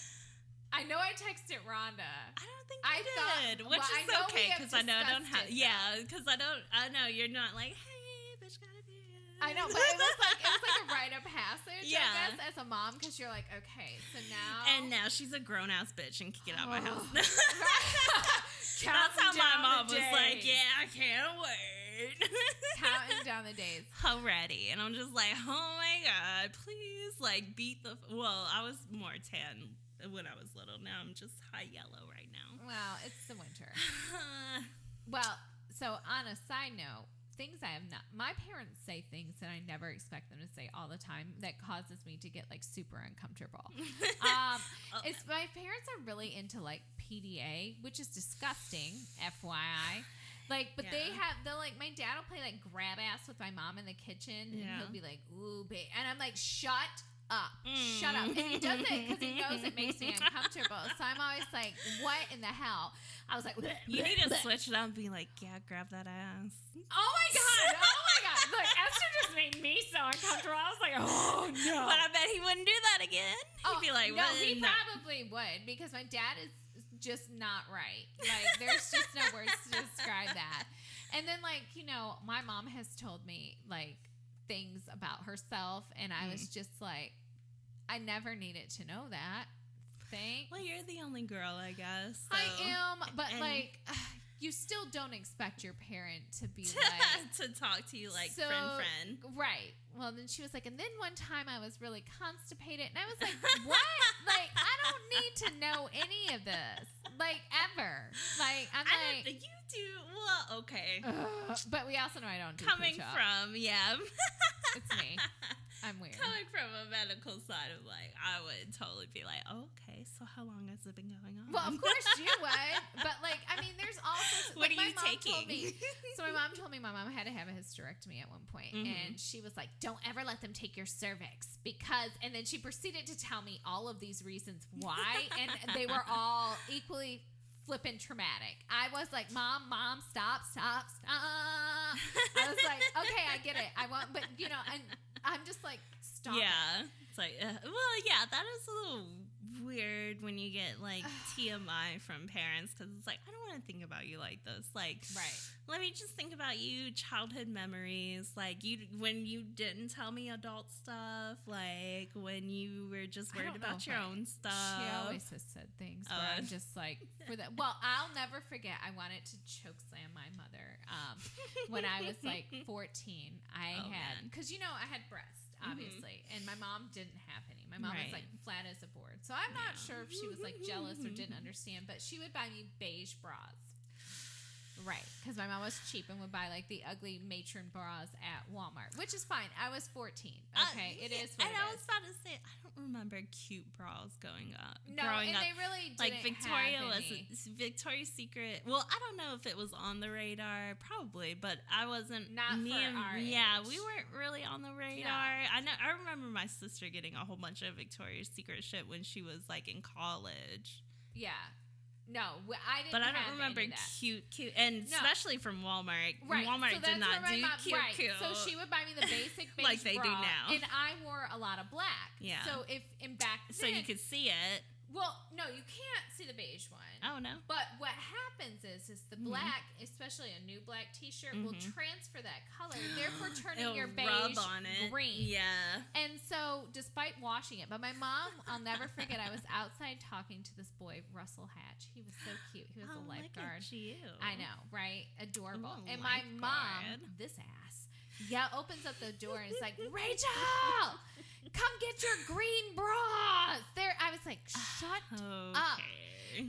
I know I texted Rhonda. I don't think I did. Which is okay, because I know I don't have. Yeah, because I know you're not like, hey, bitch, got it. I know, but it was like a rite of passage, I guess, as a mom, because you're like, okay, so now. And now she's a grown ass bitch and can get out of my house. That's how my mom was like, yeah, I can't wait. Counting down the days. Already. And I'm just like, oh my God, please, like, beat the. Well, I was more tan when I was little. Now I'm just high yellow right now. Well, it's the winter. Well, so on a side note, things I have not. My parents say things that I never expect them to say all the time that causes me to get like super uncomfortable. It's my parents are really into like PDA, which is disgusting, FYI. Like, but they'll like, my dad will play like grab ass with my mom in the kitchen, and he'll be like, "Ooh, babe," and I'm like, "Shut up, shut up." And he does it because he knows it makes me uncomfortable. So I'm always like, what in the hell? I was like, you need to switch it up and be like, yeah, grab that ass. Oh my God. Look, Esther just made me so uncomfortable. I was like, oh no. But I bet he wouldn't do that again. He'd be like, no, he probably would, because my dad is just not right. Like, there's just no words to describe that. And then, like, my mom has told me like things about herself, and I was just like, I never needed to know that. Thanks. Well, you're the only girl, I guess. So. I am, but like, you still don't expect your parent to be like to talk to you like friend. Right. Well, then she was like, and then one time I was really constipated, and I was like, what? Like, I don't need to know any of this, like, ever. Like, you do well, okay. But we also know I don't do coming push-up. from It's me. I'm weird. Coming from a medical side of like, I would totally be like, okay, so how long has it been going on? Well, of course you would, but like, I mean, there's also what like, are you taking? So my mom told me my mom had to have a hysterectomy at one point, and she was like, "Don't ever let them take your cervix because," and then she proceeded to tell me all of these reasons why, and they were all equally flippin' traumatic. I was like, Mom, stop. I was like, okay, I get it. I want, but you know, I'm just like, stop. Yeah, it's like, well, yeah, that is a little weird when you get like TMI from parents because it's like, I don't want to think about you like this. Like, right. Let me just think about you, childhood memories, like when you didn't tell me adult stuff, like when you were just worried about your own stuff. She always has said things where I'm just like, for that. Well, I'll never forget. I wanted to choke slam my mother when I was like 14. I had, because you know, I had breasts, obviously, and my mom didn't have any. My mom was like flat as a board. So I'm not sure if she was like jealous or didn't understand, but she would buy me beige bras. Right, because my mom was cheap and would buy like the ugly matron bras at Walmart, which is fine. I was 14. Okay, it is what it is. And I was about to say, I don't remember cute bras growing up. No, and they really didn't like Victoria have was any. Victoria's Secret. Well, I don't know if it was on the radar, probably, but I wasn't. Not for our yeah, age. we weren't really on the radar. No. I remember my sister getting a whole bunch of Victoria's Secret shit when she was like in college. Yeah. No, I didn't. But I have don't remember any of that. cute, and especially from Walmart. Right, Walmart so did not do cute. So she would buy me the basic beige like they bra, do now, and I wore a lot of black. Yeah. So if in back then, so you could see it. Well, no, you can't see the beige one. Oh no. But what happens is the black, especially a new black T-shirt, will transfer that color, therefore turning your beige on it. green. Yeah. And so, despite washing it, but my mom, I'll never forget. I was outside talking to this boy, Russell Hatch. He was so cute. He was a lifeguard. Look at you. I know, right? Adorable. I'm a And my mom, this ass, opens up the door and is like, Rachel, come get your green bras. There, I was like, shut up.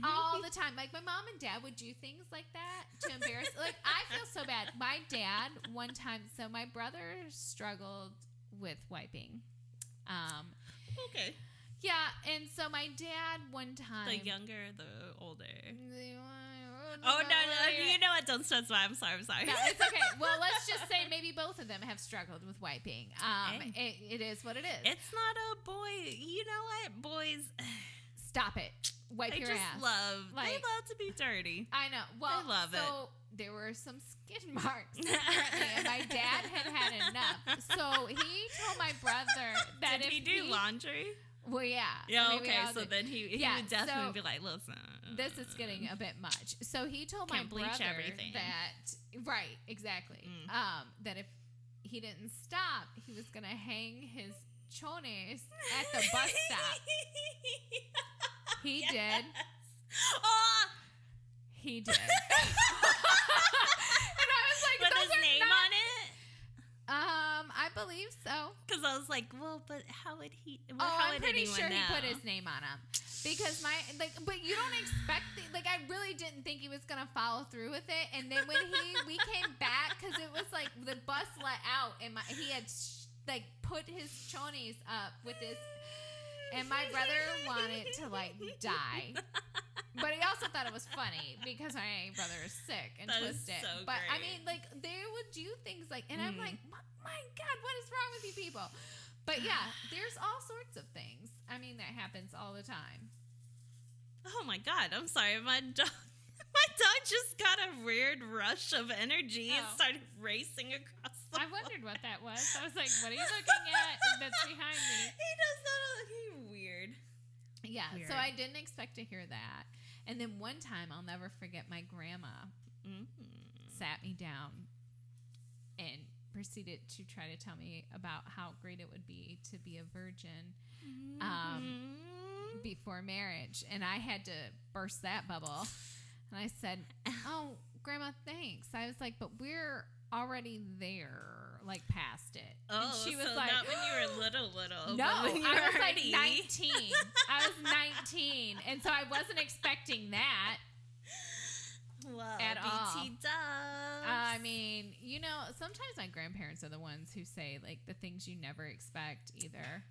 All the time. Like, my mom and dad would do things like that to embarrass. Like, I feel so bad. My dad, one time, so my brother struggled with wiping. Okay. Yeah, and so my dad, one time. The younger, the older. Oh, no, you know what? Don't specify. I'm sorry. No, it's okay. Well, let's just say maybe both of them have struggled with wiping. It is what it is. It's not a boy. You know what? Boys. Stop it. Wipe your ass. They love to be dirty. I know. Well, they love it. So there were some skin marks apparently, and my dad had enough. So he told my brother that Did he do laundry? Well, yeah. Yeah, I mean, okay. So then he would definitely be like, listen. This is getting a bit much. So he told my brother that, right, exactly, that if he didn't stop, he was going to hang his chones at the bus stop. He did. Oh! He did. And I was like, with his name on it? I believe so. Because I was like, well, but how would he? I'm pretty sure he put his name on him. Because but you don't expect, I really didn't think he was going to follow through with it. And then when we came back, because it was like the bus let out, and he had put his chonies up with his, and my brother wanted to die. But he also thought it was funny because my brother is sick and twisted. So but great. I mean, they would do things and I'm like, my God, what is wrong with you people? But yeah, there's all sorts of things. I mean, that happens all the time. Oh my God, I'm sorry, my dog just got a weird rush of energy and started racing across the I wondered what that was. I was like, what are you looking at that's behind me? He does that. He's weird. Yeah, so I didn't expect to hear that. And then one time, I'll never forget, my grandma sat me down and proceeded to try to tell me about how great it would be to be a virgin before marriage. And I had to burst that bubble. And I said, oh, Grandma, thanks. I was like, but we're already there, like past it. Oh, and she was so like, not when you were little. No, but when you I were was like already... 19. I was 19, and so I wasn't expecting that. Well, at all. BT dubs. I mean, sometimes my grandparents are the ones who say like the things you never expect either.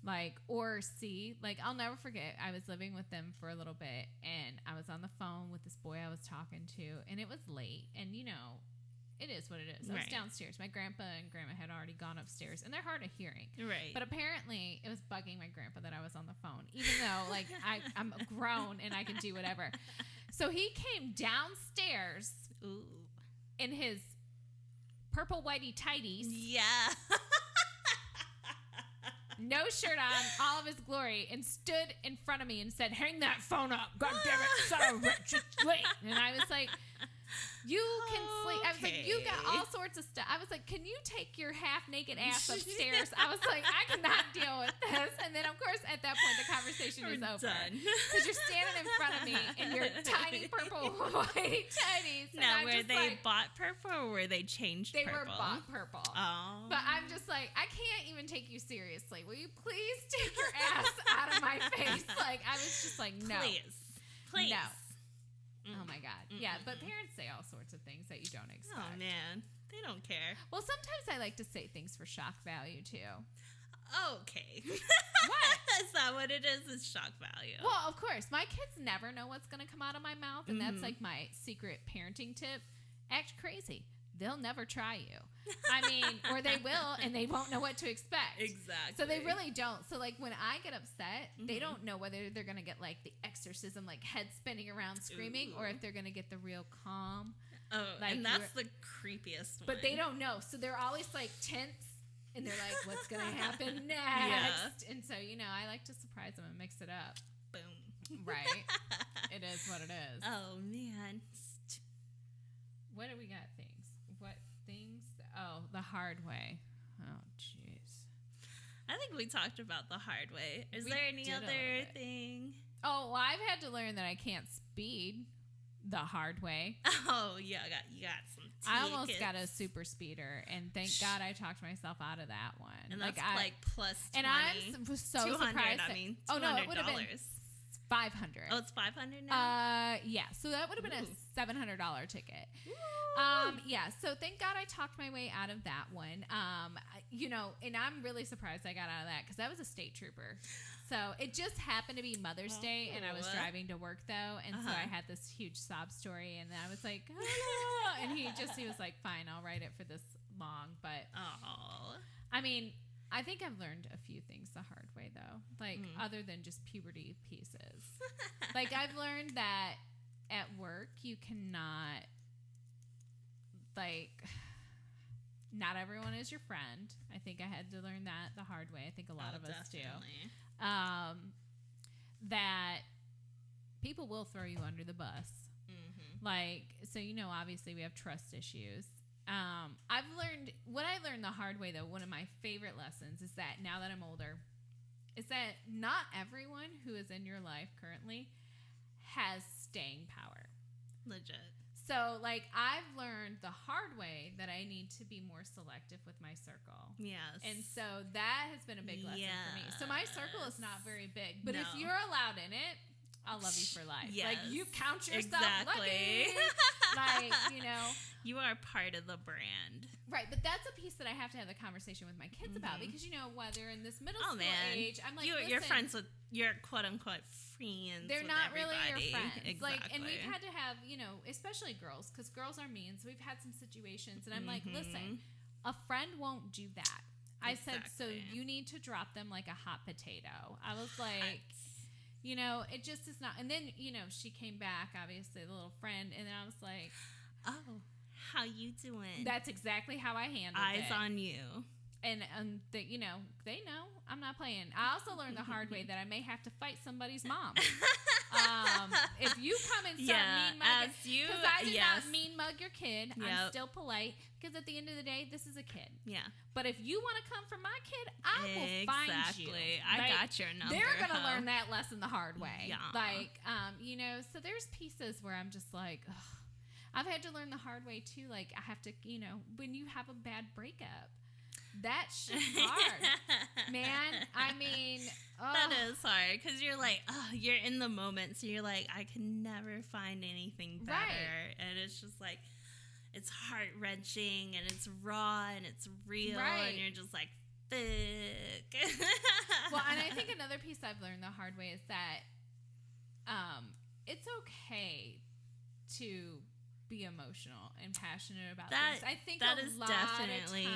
Like, or see, like, I'll never forget, I was living with them for a little bit, and I was on the phone with this boy I was talking to, and it was late, and it is what it is. I was downstairs. My grandpa and grandma had already gone upstairs, and they're hard of hearing. Right. But apparently, it was bugging my grandpa that I was on the phone, even though, like, I'm grown and I can do whatever. So he came downstairs in his purple whitey tighties. Yeah. No shirt on, all of his glory, and stood in front of me and said, "Hang that phone up. God damn it, son of a bitch, it's late." And I was like, "You can sleep." I was like, "You got all sorts of stuff." I was like, "Can you take your half-naked ass upstairs?" I was like, "I cannot deal with this." And then, of course, at that point, the conversation is over. Because you're standing in front of me in your tiny purple white tighties. Now, were they bought purple or were they changed purple? They purple? were bought purple. Oh. But I'm just like, I can't even take you seriously. Will you please take your ass out of my face? Like, I was just like, no. Please. No. Oh my God. Yeah, but parents say all sorts of things that you don't expect. Oh man, they don't care. Well, sometimes I like to say things for shock value too. Okay. What? Is that what it is? It's shock value. Well, of course. My kids never know what's going to come out of my mouth, and that's like my secret parenting tip. Act crazy. They'll never try you. I mean, or they will, and they won't know what to expect. Exactly. So they really don't. So, like, when I get upset, they don't know whether they're going to get, like, the exorcism, like, head spinning around screaming, or if they're going to get the real calm. Oh, like, and that's the creepiest one. But they don't know. So they're always, like, tense, and they're like, what's going to happen next? Yeah. And so, I like to surprise them and mix it up. Boom. Right. It is what it is. Oh, man. What do we got? What things? Oh, the hard way. Oh, jeez. I think we talked about the hard way. Is there any other thing? Oh, well, I've had to learn that I can't speed the hard way. Oh, yeah, you got some tickets. I almost got a super speeder, and thank God I talked myself out of that one. And that's like plus 20. And I'm so surprised. $200, no, it would have been $500. Oh, it's $500 now? Yeah. So that would have been a $700 ticket. Yeah. So thank God I talked my way out of that one. And I'm really surprised I got out of that because that was a state trooper. So it just happened to be Mother's Day, and I was driving to work though, and so I had this huge sob story, and I was like, oh, and he was like, fine, I'll write it for this long, but I mean, I think I've learned a few things the hard way though, like other than just puberty pieces. Like I've learned that at work you cannot, like, not everyone is your friend. I think I had to learn that the hard way. I think a lot of us do. That people will throw you under the bus. Like, so, obviously we have trust issues. What I learned the hard way, though, one of my favorite lessons is that now that I'm older, is that not everyone who is in your life currently has staying power. Legit. So, like, I've learned the hard way that I need to be more selective with my circle. Yes. And so that has been a big lesson for me. So my circle is not very big, but if you're allowed in it, I'll love you for life. Yes. Like, you count yourself lucky. Like, You are part of the brand. Right, but that's a piece that I have to have the conversation with my kids about because, whether in this middle school age, I'm like, you're friends with your quote-unquote friends. They're with not everybody. really your friends. Exactly. Like, and we've had to have, especially girls, because girls are mean, so we've had some situations, and I'm like, listen, a friend won't do that. I said, so you need to drop them like a hot potato. I was like... it just is not. And then, she came back, obviously, the little friend. And then I was like, oh, how you doing? That's exactly how I handled it. Eyes on you. And they know I'm not playing. I also learned the hard way that I may have to fight somebody's mom. If you come and start mean mugging, because I did not mean mug your kid. I'm still polite because at the end of the day, this is a kid. Yeah. But if you want to come for my kid, I will find you. I got your number. They're gonna learn that lesson the hard way. Yeah. Like, so there's pieces where I'm just like, ugh. I've had to learn the hard way too. Like I have to, when you have a bad breakup, that shit's hard, man. I mean, that is hard because you're like, you're in the moment, so you're like, I can never find anything better, right. And it's just like, it's heart wrenching and it's raw and it's real, right. And you're just like, fuck. Well, and I think another piece I've learned the hard way is that, it's okay to be emotional and passionate about things. I think that is lot definitely, of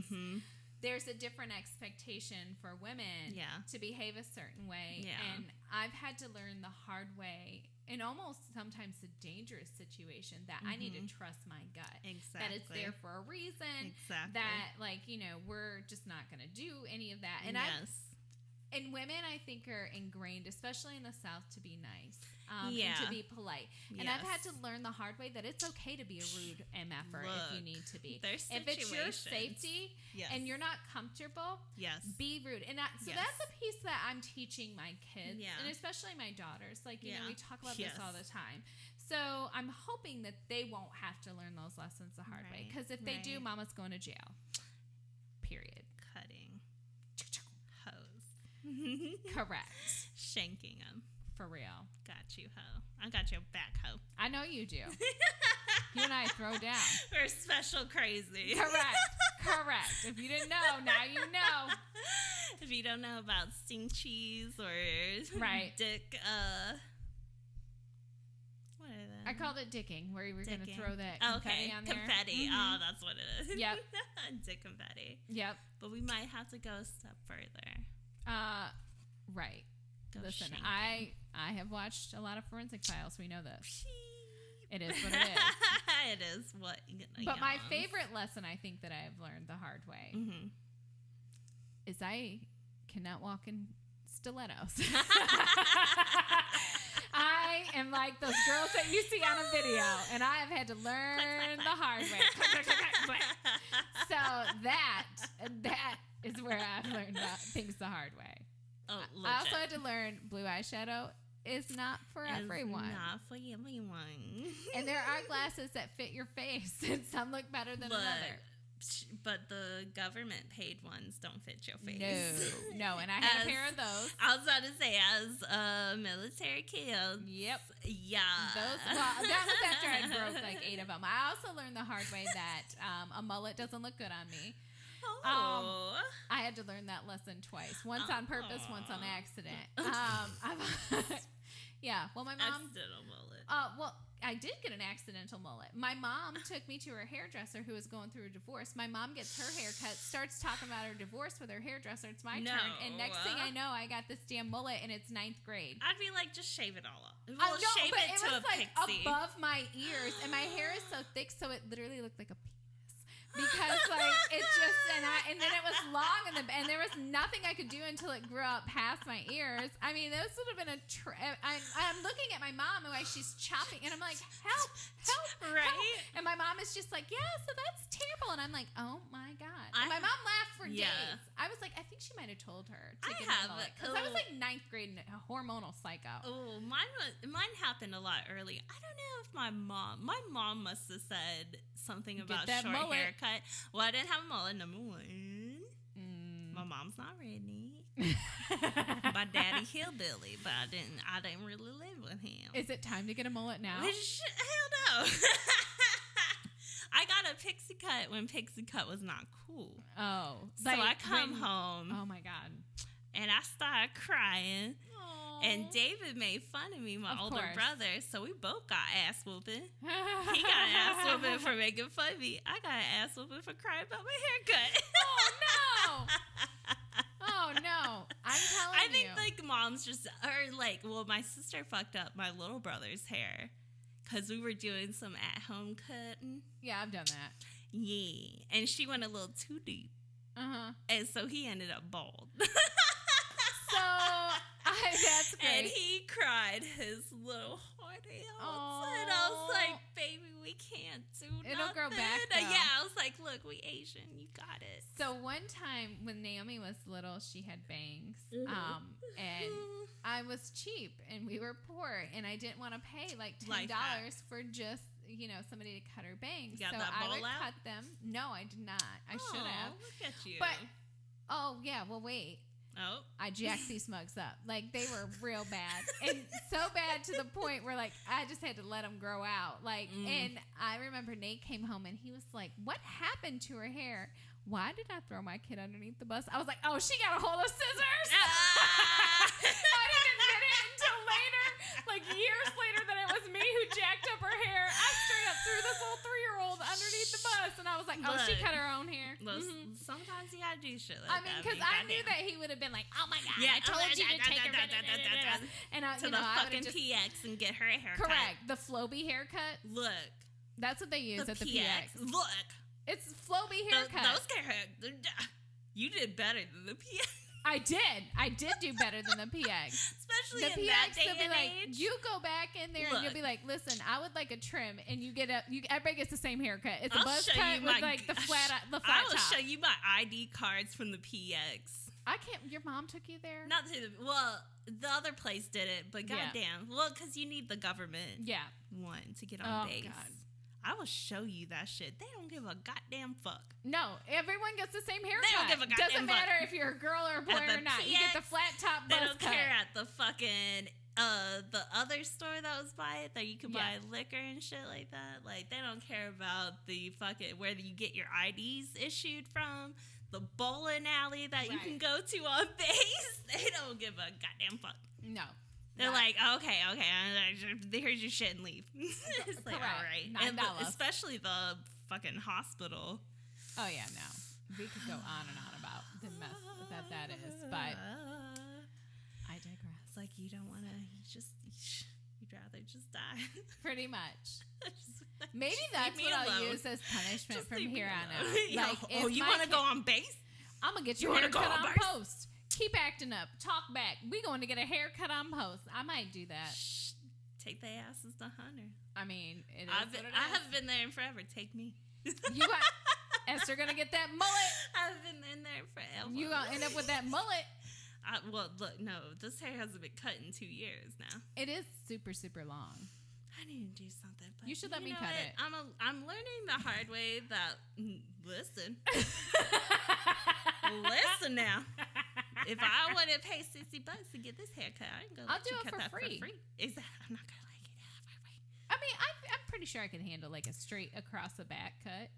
times there's a different expectation for women to behave a certain way. Yeah. And I've had to learn the hard way in almost sometimes a dangerous situation that I need to trust my gut. Exactly. That it's there for a reason. Exactly. That, we're just not going to do any of that. And and women, I think, are ingrained, especially in the South, to be nice and to be polite. And I've had to learn the hard way that it's okay to be a rude MFer if you need to be. If it's your safety and you're not comfortable, be rude. And so that's a piece that I'm teaching my kids, and especially my daughters. Like, we talk about this all the time. So I'm hoping that they won't have to learn those lessons the hard way. Because if they do, mama's going to jail. Period. Cutting. Correct. Shanking them. For real. Got you, ho. I got your back, ho. I know you do. You and I throw down. We're special crazy. Correct. If you didn't know, now you know. If you don't know about sting cheese or dick, what are they? I called it dicking, where you were going to throw that confetti on there. Confetti. Oh, that's what it is. Yep. Dick confetti. Yep. But we might have to go a step further. Right. Listen, I have watched a lot of Forensic Files. We know this. It is what it is. It is what. But my favorite lesson, I think, that I've learned the hard way is I cannot walk in stilettos. I am like those girls that you see on a video, and I have had to learn the hard way. So that is where I've learned things the hard way. Oh, I also had to learn blue eyeshadow is not for everyone. Not for everyone. And there are glasses that fit your face, and some look better than another. But the government paid ones don't fit your face. No, and I had a pair of those. I was about to say, as a military kid. Yep. Yeah. That was after I broke like 8 of them. I also learned the hard way that a mullet doesn't look good on me. I had to learn that lesson twice. Once on purpose, once on accident. Well, my mom... Accidental mullet. I did get an accidental mullet. My mom took me to her hairdresser who was going through a divorce. My mom gets her hair cut, starts talking about her divorce with her hairdresser. It's my turn. And next thing I know, I got this damn mullet, and it's 9th grade. I'd be like, just shave it all up. Shave it to a pixie. It was like above my ears, and my hair is so thick, so it literally looked like a penis. Because it just and then it was long and there was nothing I could do until it grew up past my ears. I mean, this would have been I'm looking at my mom and she's chopping, and I'm like, help, right? Help. And my mom is just like, yeah, so that's terrible, and I'm like, oh my god. And my mom laughed for days. I was like, I think she might have told her to give me a mullet, because I was like 9th grade and a hormonal psycho. Oh, mine happened a lot early. I don't know if my mom must have said something about short mullet. Haircut. Well, I didn't have a mullet, number one. My mom's not redneck. My daddy hillbilly, but I didn't really live with him. Is it time to get a mullet now? Hell no. I got a pixie cut when pixie cut was not cool. Oh. So I come home. Oh my god. And I started crying. And David made fun of me, my older brother, so we both got ass whooping. He got ass whooping for making fun of me. I got ass whooping for crying about my haircut. Oh no! I'm telling you. I think like moms just my sister fucked up my little brother's hair because we were doing some at-home cutting. Yeah, I've done that. Yeah, and she went a little too deep. And so he ended up bald. That's great. And he cried his little heart out. And I was like, baby, we can't do nothing. It'll grow back, though. Yeah, I was like, look, we Asian. You got it. So one time when Naomi was little, she had bangs. And I was cheap and we were poor. And I didn't want to pay like $10 for just somebody to cut her bangs. You got so that I bowl would out? cut them. No, I did not. I should have. Look at you. But oh yeah, well wait. Oh. I jacked these mugs up. Like, they were real bad. And so bad to the point where, like, I just had to let them grow out. Like, and I remember Nate came home and he was like, what happened to her hair? Why did I throw my kid underneath the bus? I was like, oh, she got a hold of scissors. I didn't admit it until later, like years later, that it was me who jacked up her hair. I straight up threw this little 3-year-old underneath the bus. And I was like, oh, she cut her own hair. Sometimes you gotta do shit like that. I mean, because I knew that he would have been like, oh my God, I told you to take her. And to the fucking PX and get her haircut. Correct. The Floby haircut. Look. That's what they use at the PX. Look. It's Floby haircut. Those you did better than the PX. I did do better than the PX. Especially the in PX, that day they'll be and like, age. you go back in there and you'll be like, listen, I would like a trim, and you get everybody gets the same haircut. It's a buzz cut with like the flat top. I will show you my ID cards from the PX. I can't. Your mom took you there? Not to the other place did it, but goddamn, well, because you need the government one to get on base. God. I will show you that shit. They don't give a goddamn fuck. No, everyone gets the same haircut. They don't give a goddamn Doesn't matter if you're a girl or a boy or not. PX, you get the flat top buzz cut. They don't care at the fucking the other store that was by it that you could buy liquor and shit like that. Like, they don't care about the fucking where you get your IDs issued from. The bowling alley that you can go to on base. They don't give a goddamn fuck. No. They're like, okay, here's your shit and leave. It's like, all right. And especially the fucking hospital. Oh, yeah, no. We could go on and on about the mess that is, but I digress. It's like, you don't want to, you'd rather just die. Pretty much. Maybe that's what I'll use as punishment from here on out. Like, you want to go on base? I'm going to get your haircut on post. Keep acting up. Talk back. We going to get a haircut on post. I might do that. Shh. Take their asses to Hunter. I mean, I haven't been there in forever. Take me. You got Esther gonna get that mullet. I've been in there forever. You gonna end up with that mullet. Well, look, no, this hair hasn't been cut in 2 years now. It is super, super long. I need to do something. But you should let me cut it. I'm learning the hard way that listen. Listen now. If I want to pay $60 to get this haircut, I ain't gonna let you cut that for free. I'm not gonna like it. I mean, I'm pretty sure I can handle like a straight across the back cut.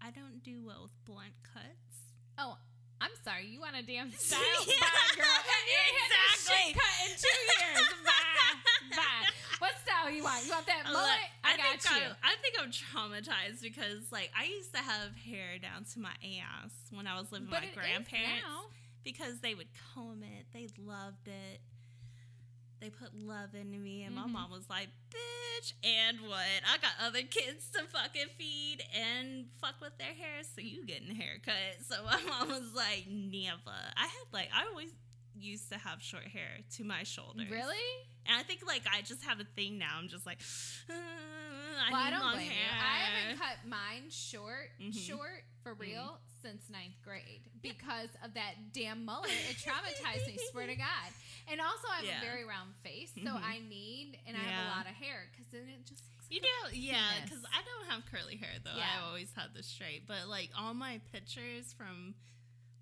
I don't do well with blunt cuts. Oh, I'm sorry. You want a damn style? Bye, girl. You ain't had that shit cut in 2 years. Bye. What style you want? You want that mullet? I got you. I think I'm traumatized because, like, I used to have hair down to my ass when I was living with my grandparents because they would comb it. They loved it. They put love into me, and my mom was like, bitch, and what? I got other kids to fucking feed and fuck with their hair, so you getting a haircut. So my mom was like, never. I always used to have short hair to my shoulders. Really? And I think, like, I just have a thing now. I'm just like, I don't blame you. I haven't cut mine short for real since 9th grade because of that damn mullet. It traumatized me, swear to God. And also, I have a very round face, so I need, and I have a lot of hair because then it just looks like because I don't have curly hair, though. Yeah. I always had this straight. But, like, all my pictures from,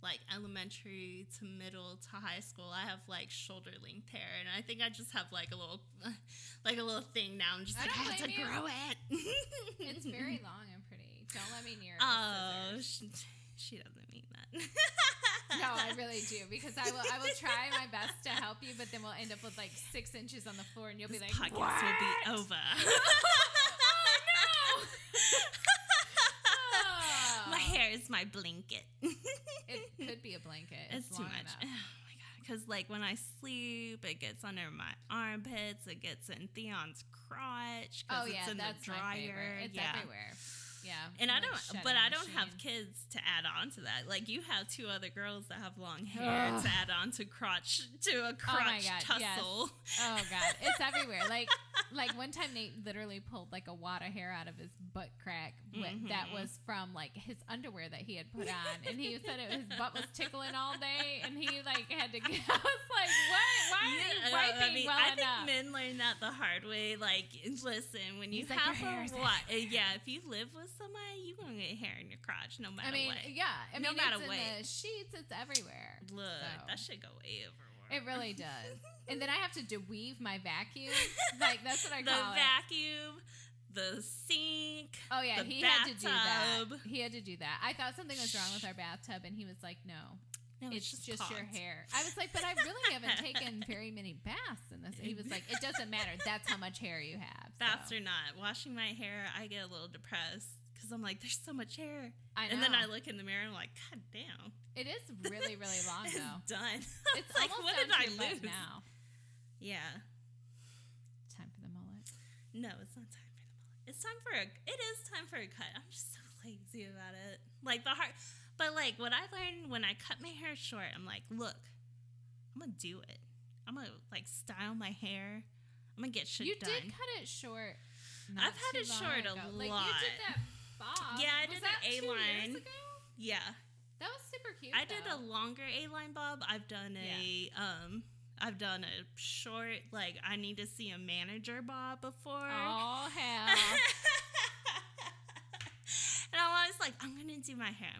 like, elementary to middle to high school, I have, like, shoulder-length hair. And I think I just have, like, a little thing now. I'm just I have to grow it. It's very long and pretty. Don't let me near it. Oh, she doesn't mean that. No, I really do because I will try my best to help you, but then we'll end up with like 6 inches on the floor, and you'll be like, "Podcast what? will be over." Oh no! My hair is my blanket. It could be a blanket. It's too much. Enough. Oh my god! Because like when I sleep, it gets under my armpits. It gets in Theon's crotch. Oh yeah, it's in that's the dryer. My favorite. It's everywhere. Yeah. And I don't have machine. kids to add on to that. Like, you have 2 other girls that have long hair to add on to a crotch tussle. Yes. Oh God, it's everywhere. Like one time Nate literally pulled like a wad of hair out of his butt crack that was from like his underwear that he had put on, and he said his butt was tickling all day, and he like had to get. I was like, what? Why are you wiping well I enough? think men learn that the hard way. Like, listen, when you He's like, have your hair's if you live with somebody, you're gonna get hair in your crotch no matter what. No matter it's what. in the sheets, it's everywhere. Look, so. that should go way overboard. It really does. And then I have to deweave my vacuum. Like, that's what I the call it. vacuum, the sink. Oh yeah, he bathtub. had to do that. He had to do that. I thought something was wrong with our bathtub, and he was like, "No, it's just your hair." I was like, "But I really haven't taken very many baths in this." He was like, "It doesn't matter. That's how much hair you have." Baths or not, washing my hair, I get a little depressed because I'm like, "There's so much hair." I know. And then I look in the mirror and I'm like, "God damn." It is really, really long though. It's done. It's like, almost what down did I to your butt lose now? Yeah. Time for the mullet. No, it's not time for the mullet. It is time for a cut. I'm just so lazy about it. Like but like what I learned when I cut my hair short, I'm like, look, I'm gonna do it. I'm gonna like style my hair. I'm gonna get shit done. You did cut it short. I've had it short a lot. Like you did that bob. Yeah, I did an A-line. 2 years ago? Yeah. That was super cute. I did a longer A-line bob. I've done I've done a short, like, I need to see a manager bob before. Oh, hell. And I'm always like, I'm going to do my hair.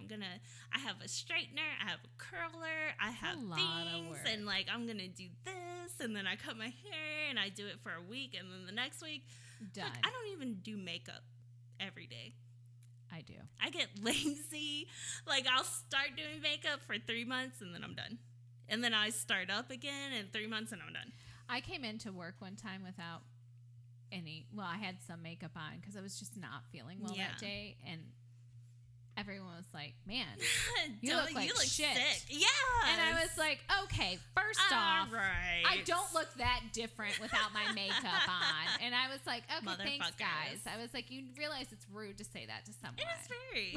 I have a straightener, I have a curler, I have things, and, like, I'm going to do this, and then I cut my hair, and I do it for a week, and then the next week, done. Like, I don't even do makeup every day. I do. I get lazy. Like, I'll start doing makeup for 3 months, and then I'm done. And then I start up again in 3 months, and I'm done. I came into work one time without I had some makeup on because I was just not feeling well that day, and everyone was like, "Man, you look like shit." Sick. Yeah. And I was like, "Okay, first off, right. I don't look that different without my makeup on." And I was like, "Okay, thanks, guys." I was like, "You realize it's rude to say that to someone." It is very.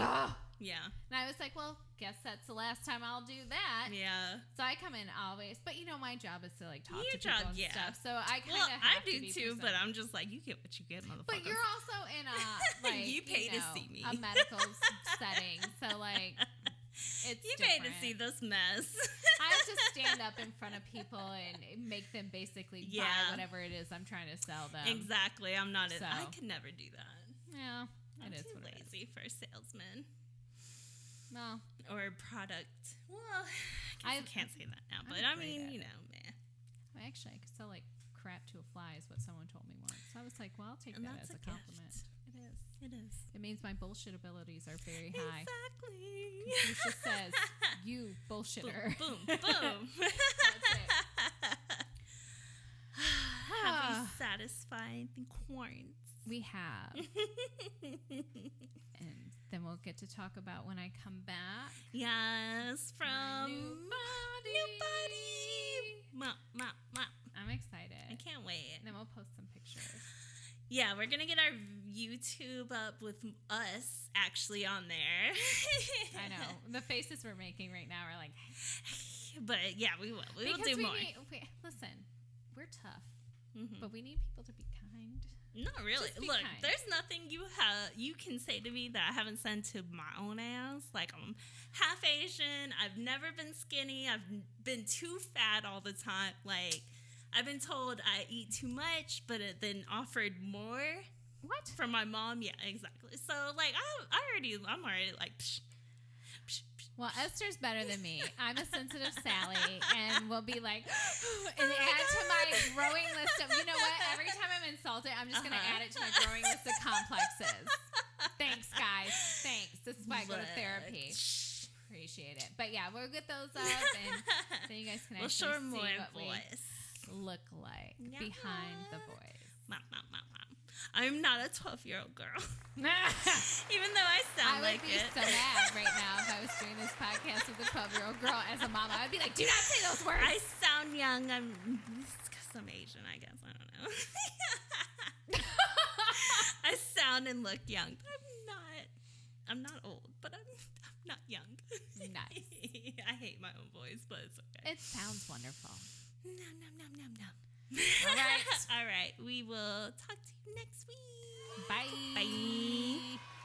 Yeah. And I was like, "Well, guess that's the last time I'll do that." Yeah. So I come in always, but my job is to like talk to people and stuff. So I kind of I do too, but I'm just like, you get what you get, motherfucker. But you're also in a like you pay to see me, a medical setting, so like it's you different. pay to see this mess. I have to stand up in front of people and make them basically buy whatever it is I'm trying to sell them. Exactly. I'm not. I could never do that. Yeah, I'm too lazy for a salesman. Well, or product. Well, I can't say that now, but I mean, meh. Well, actually, I could sell like crap to a fly is what someone told me once. So I was like, well, I'll take that as a compliment. It is. It is. It means my bullshit abilities are very high. Exactly. Confucius says, "You bullshitter." Boom, boom, boom. That's it. Have we satisfied the quarantine? We have. And then we'll get to talk about when I come back. Yes, from New Body. I'm excited. I can't wait. And then we'll post some pictures. Yeah, we're going to get our YouTube up with us actually on there. I know. The faces we're making right now are like... But yeah, we will. We will do more. Listen, we're tough. Mm-hmm. But we need people to be kind. Not really. Look, kind. There's nothing you can say to me that I haven't said to my own ass. Like, I'm half Asian. I've never been skinny. I've been too fat all the time. Like, I've been told I eat too much, but it then offered more. What? From my mom. Yeah, exactly. So, like, I'm already like, psh. Well, Esther's better than me. I'm a sensitive Sally, and we'll be like, and add to my growing list of, you know what? Every time I'm insulted, I'm just going to add it to my growing list of complexes. Thanks, guys. Thanks. This is why I go to therapy. Appreciate it. But yeah, we'll get those up, and then you guys can actually see what we look like behind the voice. I'm not a 12-year-old girl. Even though I sound like it. I would be so mad right now if I was doing this podcast with a 12-year-old girl as a mama. I'd be like, do not say those words. I sound young. It's because I'm Asian, I guess. I don't know. I sound sound and look young. I'm not old, but I'm not young. Nice. I hate my own voice, but it's okay. It sounds wonderful. No. All right. All right. We will talk to you next week. Bye. Bye.